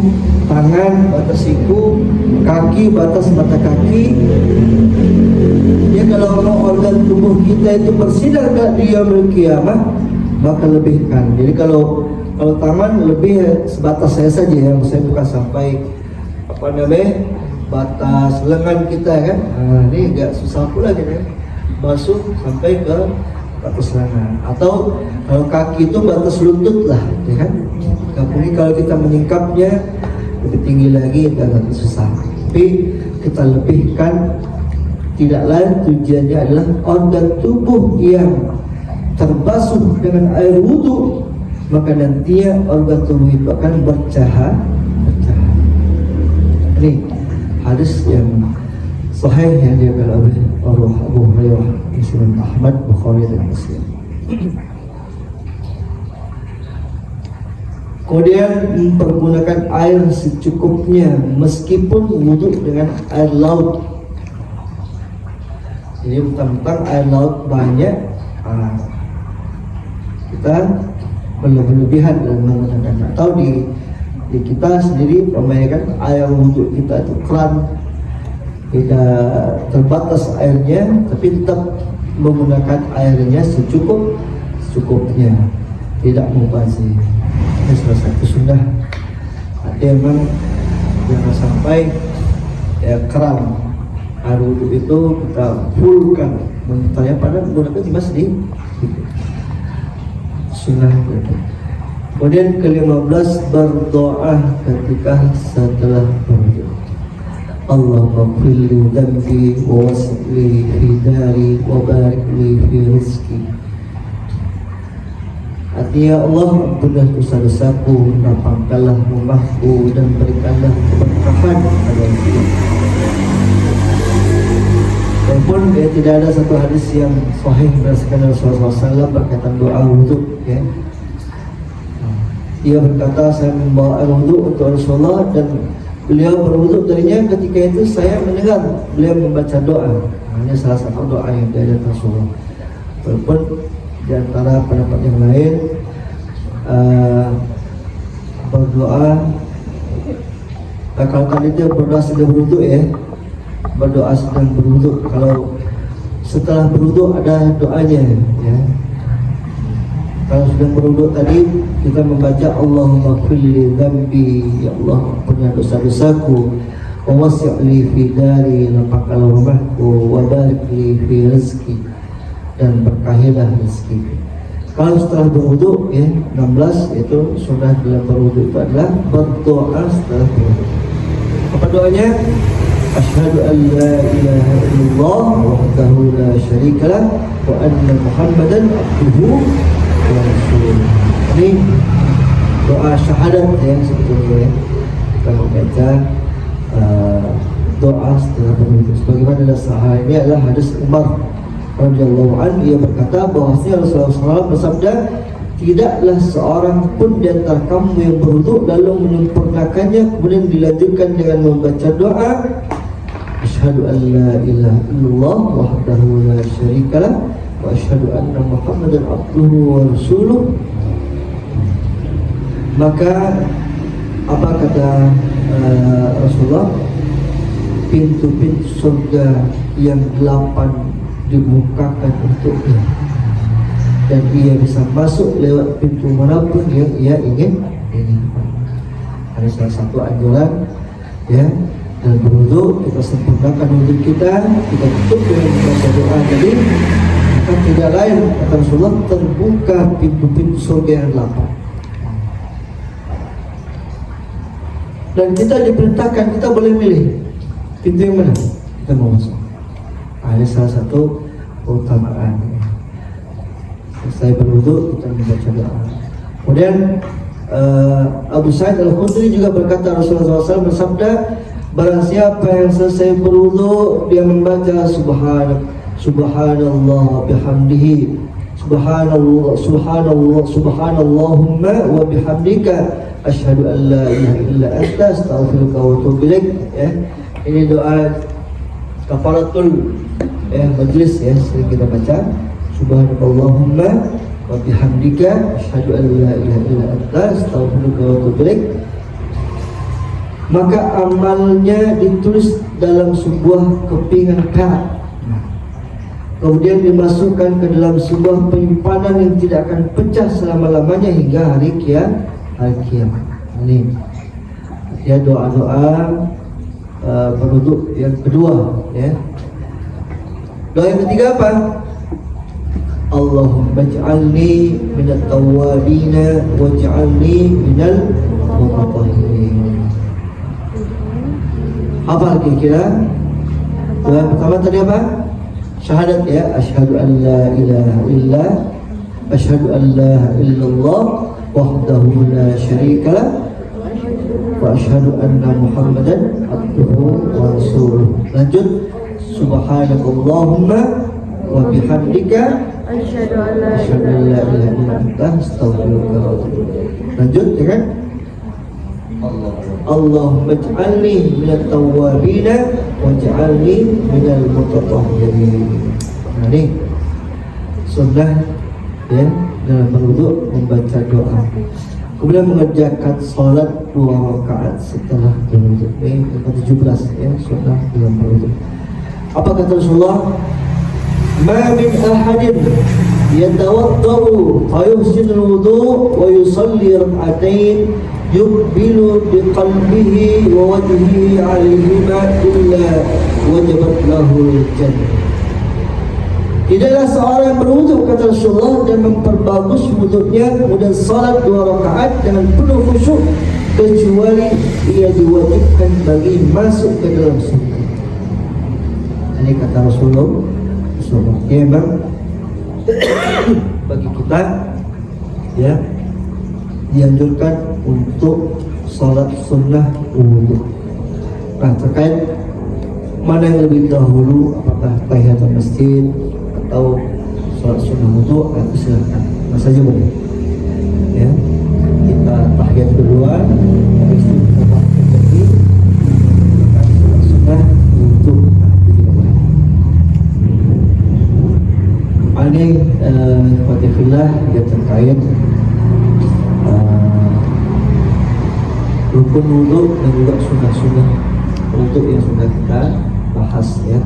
tangan, batas siku, kaki, batas mata kaki. Ya, kalau organ tubuh kita itu bersinar di yaumul qiyamah, maka lebihkan. Jadi kalau tangan lebih sebatas saya saja, yang saya bukan sampai batas lengan kita, kan. Nah, ini agak susah pula gitu, kan. Basuh sampai ke batas lengan. Atau kalau kaki itu batas lutut lah, ya kan. Kemudian kalau kita menyingkapnya lebih tinggi lagi, agak susah. Tapi kita lebihkan, tidak lain tujuannya adalah organ tubuh yang terbasuh dengan air wudu, maka nantinya organ tubuh itu akan bercahaya. Ini hadis yang sahih yang diriwayatkan oleh Abu Hurairah, Muslim, Ahmad, Bukhari dan Muslim. Kemudian mempergunakan air secukupnya meskipun wudhu dengan air laut. Jadi mentang-mentang air laut banyak, kita berlebihan dalam menggunakan. Atau di Jadi kita sendiri memainkan air wudhu kita itu keran, tidak terbatas airnya, tapi tetap menggunakan airnya secukupnya, tidak mubazir. Ini salah satu sunnah. Ada memang jangan sampai keran air wudhu itu kita fullkan, menitanya pada menggunakan cuma sedikit. Sunnah itu. Kemudian ke-15 berdoa ketika setelah berwudu. Allahumma qilli dhanbi wa wasli fi dari wa barik li fi rizki. Artinya Allah, ampunilah dosa-dosaku, lapangkanlah rumahku, dan berikanlah keberkahan pada hidup. Walaupun tidak ada satu hadis yang sahih berdasarkan Rasulullah SAW berkaitan doa wudhu, ya. Dia berkata, saya membawa air wudhu untuk Rasulullah dan beliau berwudhu darinya. Ketika itu saya mendengar beliau membaca doa. Ini salah satu doa yang diajarkan Rasulullah. Walaupun di antara pendapat yang lain berdoa, kalau tadi dia berdoa sedang berwudhu, ya, berdoa sedang berwudhu. Kalau setelah berwudhu ada doanya, ya. Kalau sedang berwudhu tadi kita membaca Allahumma qilli dhanbi, ya Allah ampunilah dosa-dosaku, wa wasi' fi dari, lapangkanlah rumahku, wa barik li fi rizki, dan berkahilah rezeki. Kalau setelah berwudu, ya, 16 itu sunnah dalam berwudu itu adalah berdoa setelah berwudu. Apa doanya? Asyhadu an la ilaha illallah wahdahu la syarikalah wa anna Muhammadan abduhu wa rasuluh. Ini doa syahadat, ya, sebetulnya, ya. Kita membaca doa setelah berwudu. Sebagaimana dalam sahih ini adalah hadis Umar radhiyallahu anhu, ia berkata bahwasanya Rasulullah SAW bersabda, tidaklah seorang pun di antara kamu yang berwudu lalu menyempurnakannya kemudian dilanjutkan dengan membaca doa asyhadu an la ilaha illallah wahdahu la syarikalah wa asyhadu anna Muhammadan abduhu wa rasuluh. Maka apa kata Rasulullah? Pintu-pintu surga yang 8 dibukakan untuknya, dan ia bisa masuk lewat pintu manapun yang ia ingin. Ada salah satu anjuran, ya, dalam berwudu kita sempurnakan wudu kita tutup dengan membaca doa tadi, maka tidak lain kata Rasulullah, terbuka pintu-pintu surga yang 8. Dan kita diperintahkan, kita boleh milih pintu yang mana kita mau masuk. Ada salah satu keutamaan. Selesai berwudu kita membaca doa. Kemudian Abu Sa'id Al-Khudri juga berkata, Rasulullah SAW bersabda, barang siapa yang selesai berwudu dia membaca subhanallah bihamdihi, subhanallahumma wa bihamdika asyhadu an la ilaha illa anta astaghfiruka wa atubu ilaik, ya. Ini doa kafaratul, ya, majlis, ya, sering kita baca subhanallahumma wa bihamdika asyhadu an la ilaha illa anta astaghfiruka wa atubu ilaik. Maka amalnya ditulis dalam sebuah kepingan perak, kemudian dimasukkan ke dalam sebuah penyimpanan yang tidak akan pecah selama-lamanya hingga hari kiamat. Ini ya doa-doa berwudu yang kedua, ya. Doa yang ketiga apa? Allahumma ij'alni minat tawwabina waj'alni minal mutatahhirin. Apa kira-kira? Doa yang pertama tadi apa? Syahadat, ya, asyhadu an la ilaha illa, asyhadu an la illallah wahdahu la syarikalah wa asyhadu anna Muhammadan abduhu wa rasuluh. Lanjut, subhanakallahumma wa bihamdika asyhadu an la ilaha illa anta astaghfiruka wa atubu ilaik. Lanjut, ya kan? Allahumma ij'alni minat tawwabina waj'alni minal mutatahhirin. Nah, ini sunnah, ya, dalam berwudu membaca doa. kemudian mengerjakan sholat 2 rakaat setelah berwudu. Ini 17 ya, sunnah dalam berwudu. Apa kata Rasulullah? Ma min ahadin yatawaddau fa yuhsinu al-wudu wa yusalli rak'atain yuqbilu biqalbihi wa wajhihi 'alaihima illa wajabat lahu al-jannah. Tidaklah seorang berwudu, kata Rasulullah, dan memperbagus wudunya kemudian salat 2 rakaat dengan penuh khusyuk, kecuali ia diwajibkan bagi masuk ke dalam surga. Ini kata Rasulullah. Ya memang bagi kita ya dianjurkan untuk salat sunnah wudu. Nah, terkait mana yang lebih dahulu, apakah tahiyatul masjid atau sholat sunnah wudu, itu silakan, mas saja boleh. Ya, kita tahiyat duluan, habis itu kita lagi sholat sunnah wudu. Tidak boleh. Ini Fatihillah dia terkait rukun wudu dan juga sunnah-sunnah wudu yang sudah kita bahas ya.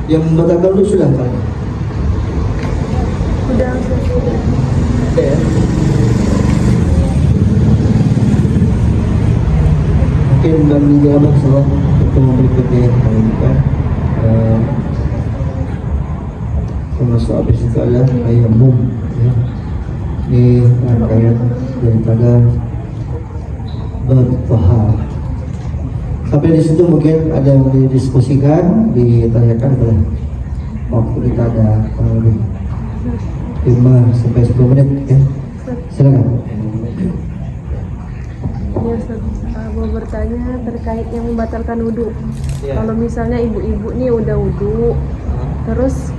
Yang membatalkan dulu sudah kan? Sudah. Ya. Mungkin bagi jawaban salah pertemuan berikutnya yang kami bukan termasuk habis itu adalah tayammum ya. Ini rangkaian daripada bertaharah. Sampai di situ mungkin ada yang didiskusikan, ditanyakan boleh. Waktu kita ada kurang lebih 5 sampai 10 menit ya. Silakan. Ya, Ustaz, mau bertanya terkait yang membatalkan wudhu. Ya. Kalau misalnya ibu-ibu nih udah wudhu, terus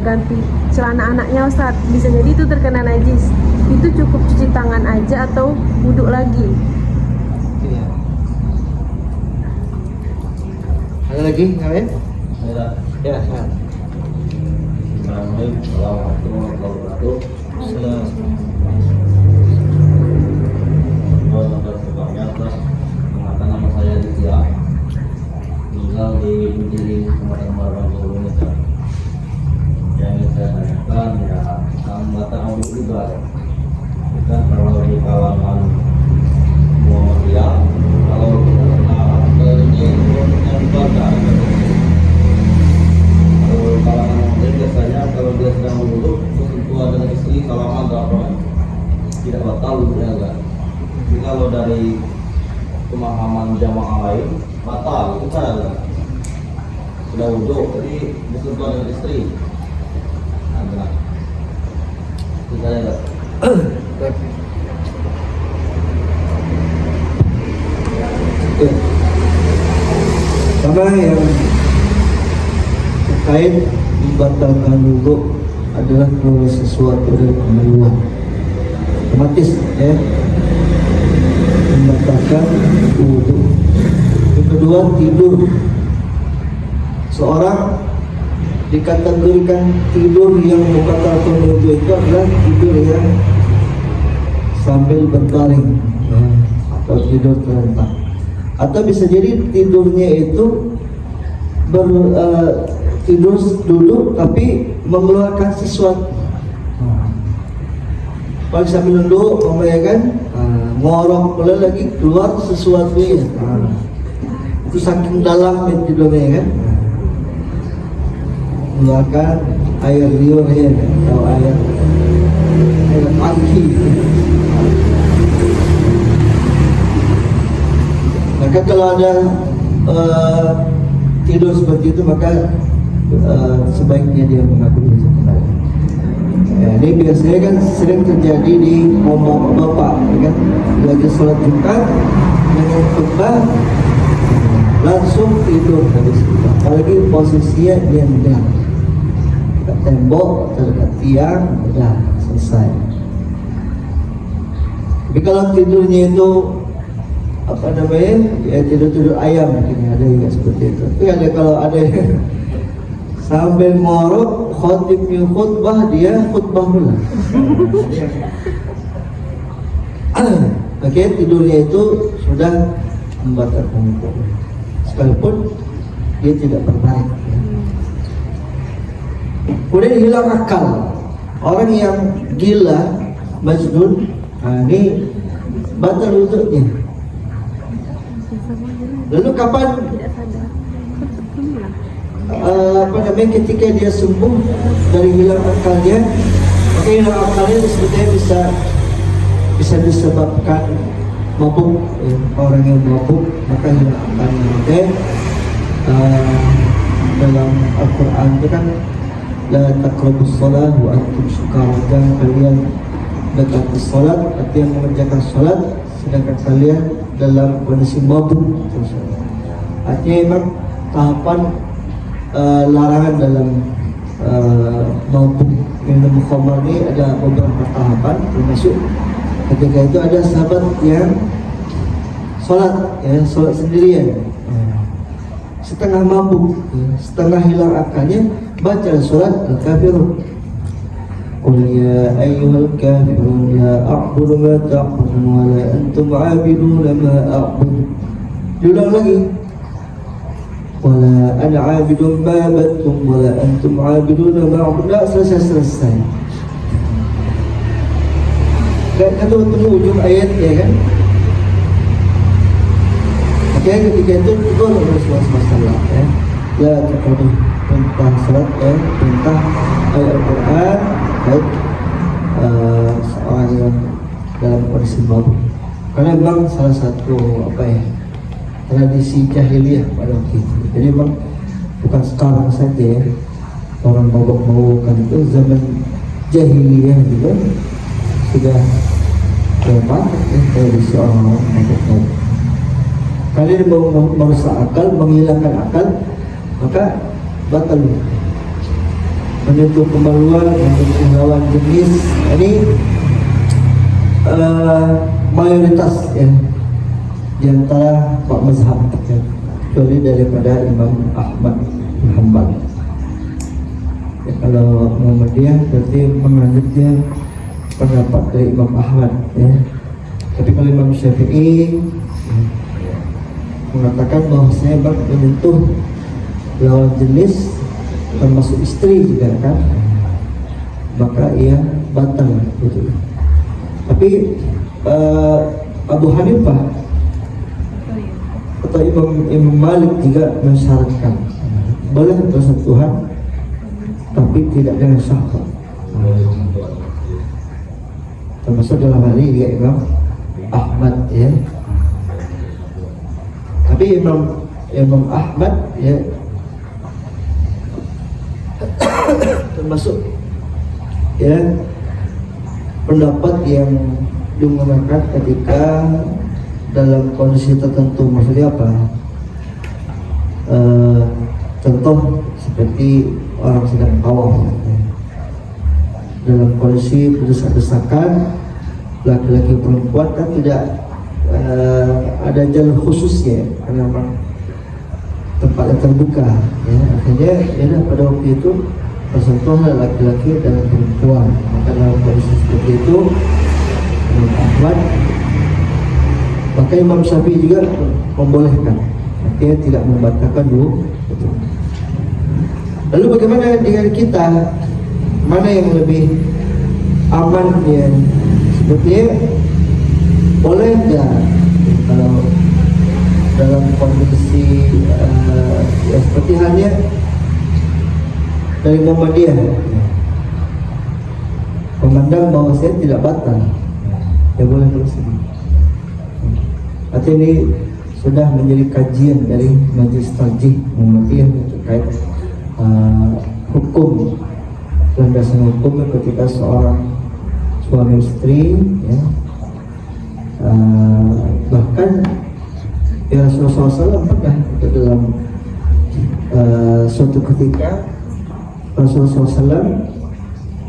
ganti celana anaknya, Ustaz, bisa jadi itu terkena najis. Itu cukup cuci tangan aja atau wudhu lagi? Iya. Ada lagi kalian? Ada. Ya. Assalamualaikum warahmatullahi wabarakatuh. Sebabnya atas mengatakan nama saya Ditya, tinggal di Bujiring, Kecamatan Maraban, Indonesia. Yang ingin saya tanyakan ya tentang batas audit juga. Kan kalau di kalangan Muhammadiyah, kalau kita ini yang batas. Kalau kalangan Muhammadiyah biasanya kalau dia sedang berwudu bersentuhan dengan istri salaman tidak batal wudhunya enggak. Jadi kalau dari pemahaman jamaah lain batal, itu kan ada sudah wudhu jadi bersentuhan dengan istri. Nah, itu saya enggak. Sama yang terkait membatalkan wudhu adalah kalau sesuatu dari kemaluan otomatis ya membatalkan wudhu. Yang kedua, tidur. Seorang dikategorikan tidur yang membatalkan wudhu itu adalah tidur yang sambil berbaring ya, atau tidur terlentang, atau bisa jadi tidurnya itu tidur duduk tapi mengeluarkan sesuatu. Kalau sambil duduk, kan, ngorok pula lagi keluar sesuatu ya. Itu saking dalam tidurnya kan. Mengeluarkan air liur ya, atau air tangki. Maka kalau ada tidur seperti itu, maka sebaiknya dia mengaku itu kembali. Ya, ini biasanya kan sering terjadi di kaum bapak, kan? Lagi sholat Jumat dengan khutbah langsung tidur habis itu. Apalagi posisinya dia diam dekat tembok atau dekat tiang, udah selesai. Tapi kalau tidurnya itu apa namanya, ya tidur ayam, mungkin ada juga seperti itu. Tapi ada kalau ada yang Sambil ngorok khotibnya khutbah, dia khutbah pula. Oke, tidurnya itu sudah membatalkan hukum, sekalipun dia tidak berbalik. Kemudian hilang akal. Orang yang gila, majnun, ini batal wudhunya. Lalu kapan ketika dia sembuh dari hilang akalnya, maka hilang akalnya sebetulnya bisa disebabkan mabuk, orang yang mabuk maka hilang akalnya. Maka dalam Al-Quran itu kan la taqrabus shalah wa antum sukara, jangan kalian dekati salat, artinya mengerjakan salat sedangkan kalian dalam kondisi mabuk. Artinya memang tahapan larangan dalam mabuk minum khamar ini ada beberapa tahapan, termasuk ketika itu ada sahabat yang sholat sendirian, setengah mabuk, setengah hilang akalnya, baca sholat al-kafirun. Qul ya ayyuhal kafirun la a'budu ma ta'budun wa la antum 'abiduna ma a'budu. Diulang lagi. Wala ana 'abidun ma abattum wala antum 'abiduna ma a'budu. Selesai. Dan ketemu ujung ayat ya kan. Oke, ketika itu juga Rasulullah SAW ya. La taqrabu, perintah salat ya, perintah ayat Al-Quran baik seorang yang dalam kondisi mabuk. Karena memang salah satu tradisi jahiliyah pada waktu itu. Jadi memang bukan sekarang saja ya, orang mabuk-mabukan itu zaman jahiliyah juga sudah banyak ya, tradisi orang-orang mabuk-mabuk. Kalian merusak akal, menghilangkan akal, maka batal. Menyentuh kemaluan, menyentuh lawan jenis, ini mayoritas ya di antara pak mazhab ya, kecuali daripada Imam Ahmad bin Hanbal. Ya, kalau Muhammadiyah berarti menganutnya pendapat dari Imam Ahmad ya. Tapi kalau Imam Syafi'i mengatakan bahwasanya menyentuh lawan jenis termasuk istri juga kan, maka ia batal gitu. Tapi Abu Hanifah atau Imam Malik juga mensyaratkan boleh bersentuhan tapi tidak dengan syahwat. Termasuk dalam hal ini juga Imam Ahmad ya. Tapi Imam Ahmad ya termasuk ya pendapat yang digunakan ketika dalam kondisi tertentu. Maksudnya apa? Contoh seperti orang sedang tawaf ya. Dalam kondisi berdesak-desakan, laki-laki perempuan kan tidak ada jalur khususnya karena memang tempatnya terbuka ya. Akhirnya ya pada waktu itu bersentuhan laki-laki dan perempuan. Maka dalam kondisi seperti itu Imam Ahmad, maka Imam Syafi'i juga membolehkan, artinya tidak membatalkan dulu. Lalu bagaimana dengan kita? Mana yang lebih aman ya? Sebetulnya boleh nggak kalau dalam kondisi ya seperti halnya dari Muhammadiyah memandang bahwa saya tidak batal, ya boleh terus. Artinya ini sudah menjadi kajian dari Majelis Tarjih Muhammadiyah terkait hukum, landasan hukum ketika seorang suami istri ya, bahkan ya Rasulullah SAW pernah dalam suatu ketika Rasulullah SAW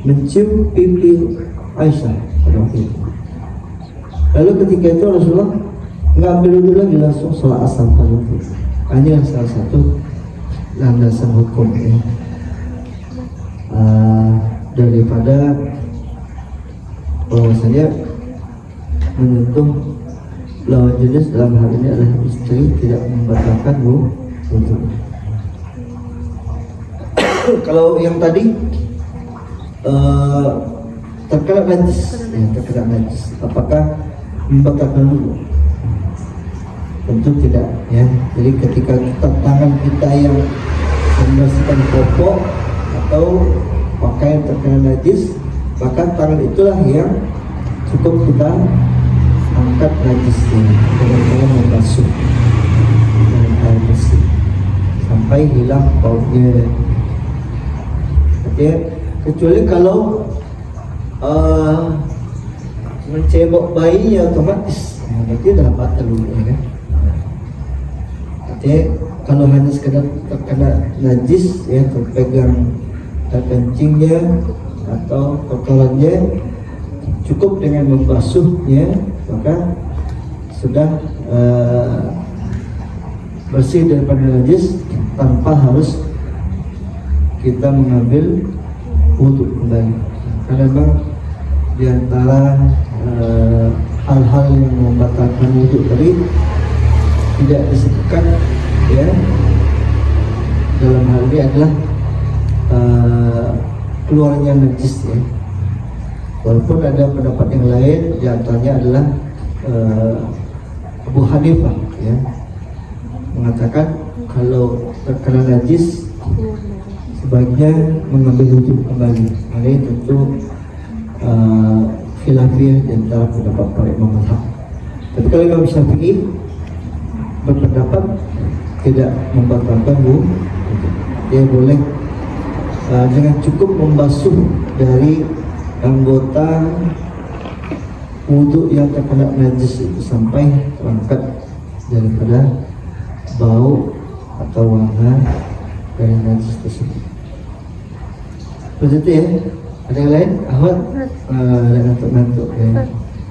mencium pipi Aisyah pada waktu itu. Lalu ketika itu Rasulullah nggak ambil wudhu lagi, langsung sholat asar pada waktu itu. Hanya salah satu landasan hukum ya. daripada bahwasanya menyentuh lawan jenis dalam hal ini adalah istri tidak membatalkan wudhu. Kalau yang tadi terkena najis, apakah membatalkan wudhu? Tentu tidak, ya. Jadi ketika tangan kita yang membersihkan popok atau pakaian terkena najis, maka tangan itulah yang cukup kita angkat najisnya dengan cara membasuh dengan air bersih sampai hilang baunya. Artinya, kecuali kalau mencebok bayinya otomatis, berarti dah batal wudhu, kan? Artinya kalau hanya sekedar terkena najis, ya, terpegang kencingnya atau kotorannya, cukup dengan membasuhnya maka sudah bersih daripada najis tanpa harus kita mengambil wudhu kembali. Karena memang diantara hal-hal yang membatalkan wudhu tadi tidak disebutkan, ya, dalam hal ini adalah keluarnya najis, ya. Walaupun ada pendapat yang lain, diantaranya adalah Abu Hanifah, ya, mengatakan kalau terkena najis sebaiknya mengambil wudhu kembali. Ini tentu khilafiyah di antara pendapat para imam mazhab. Tapi kalau Imam Syafi'i berpendapat tidak membatalkan wudhu, dia boleh dengan cukup membasuh dari anggota wudhu yang terkena najis itu sampai terangkat daripada bau atau warna dari najis tersebut. Begitu, ya. Ada yang lain? Ahmad? Ada ngantuk-ngantuk, ya.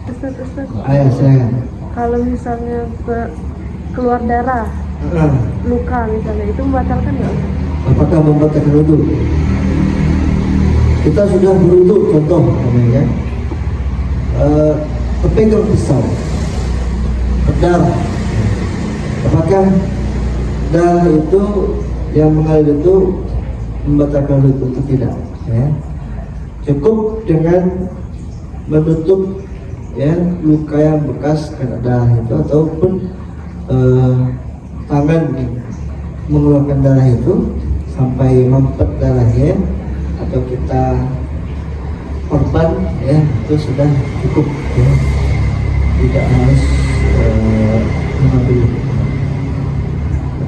Ustaz. Ayah, silakan. Kalau misalnya keluar darah, luka misalnya, itu membatalkan nggak? Apakah membatalkan wudhu? Kita sudah berwudhu, contoh namanya, terpegang pisau, berdarah. Apakah darah itu yang mengalir itu membatalkan wudhu? Itu tidak, ya. Cukup dengan menutup, ya, luka yang bekas kena darah itu, ataupun tangan mengeluarkan darah itu sampai mampet darahnya, atau kita korban, ya, itu sudah cukup, ya. Tidak harus mengambil.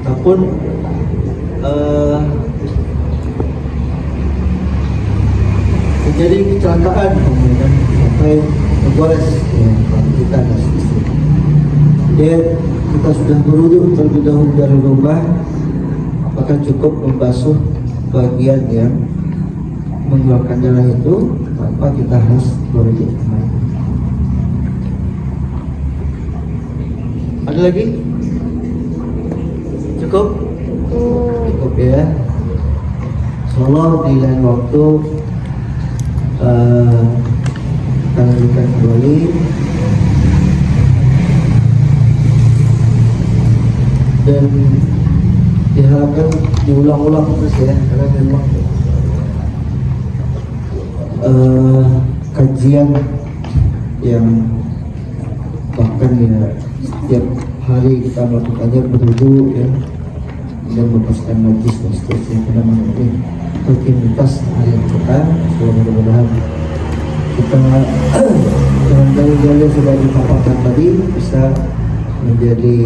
Ataupun terjadi kecelakaan, kemudian sampai tergores, ya, kita ada istri. Dia kita sudah berwudhu terlebih dahulu dari rumah, apakah cukup membasuh bagian yang mengeluarkan darah itu tanpa kita harus berwudhu kembali? Ada lagi? Cukup? Cukup, ya. Insyaallah di lain waktu akan lanjutkan kembali. Dan diharapkan diulang-ulang terus, ya, karena memang kajian yang bahkan, ya, setiap hari kita melakukannya berwudhu, ya, dan membasuhkan najis dan seterusnya, karena menjadi rutinitas harian kita. Mudah-mudahan kita dengan dalil-dalil yang sudah dipaparkan tadi bisa menjadi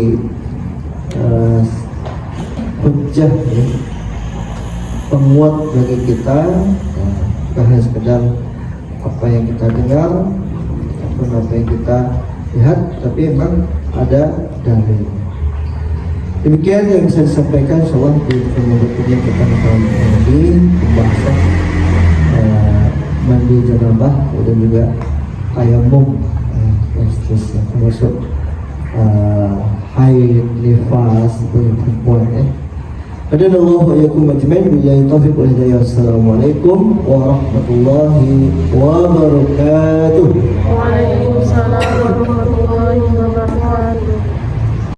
hujjah, ya, penguat bagi kita, ya, bukan hanya sekedar apa yang kita dengar ataupun apa yang kita lihat, tapi memang ada dalil. Demikian yang saya sampaikan. Insyaallah di video berikutnya kita akan lagi pembahasan mandi janabah dan juga tayamum dan seterusnya, termasuk haid, nifas, perempuan, ya. Hadana Allah wa iyyakum ajma'in billahi taufiq wal hidayah. Assalamualaikum warahmatullahi wabarakatuh. Waalaikumsalam.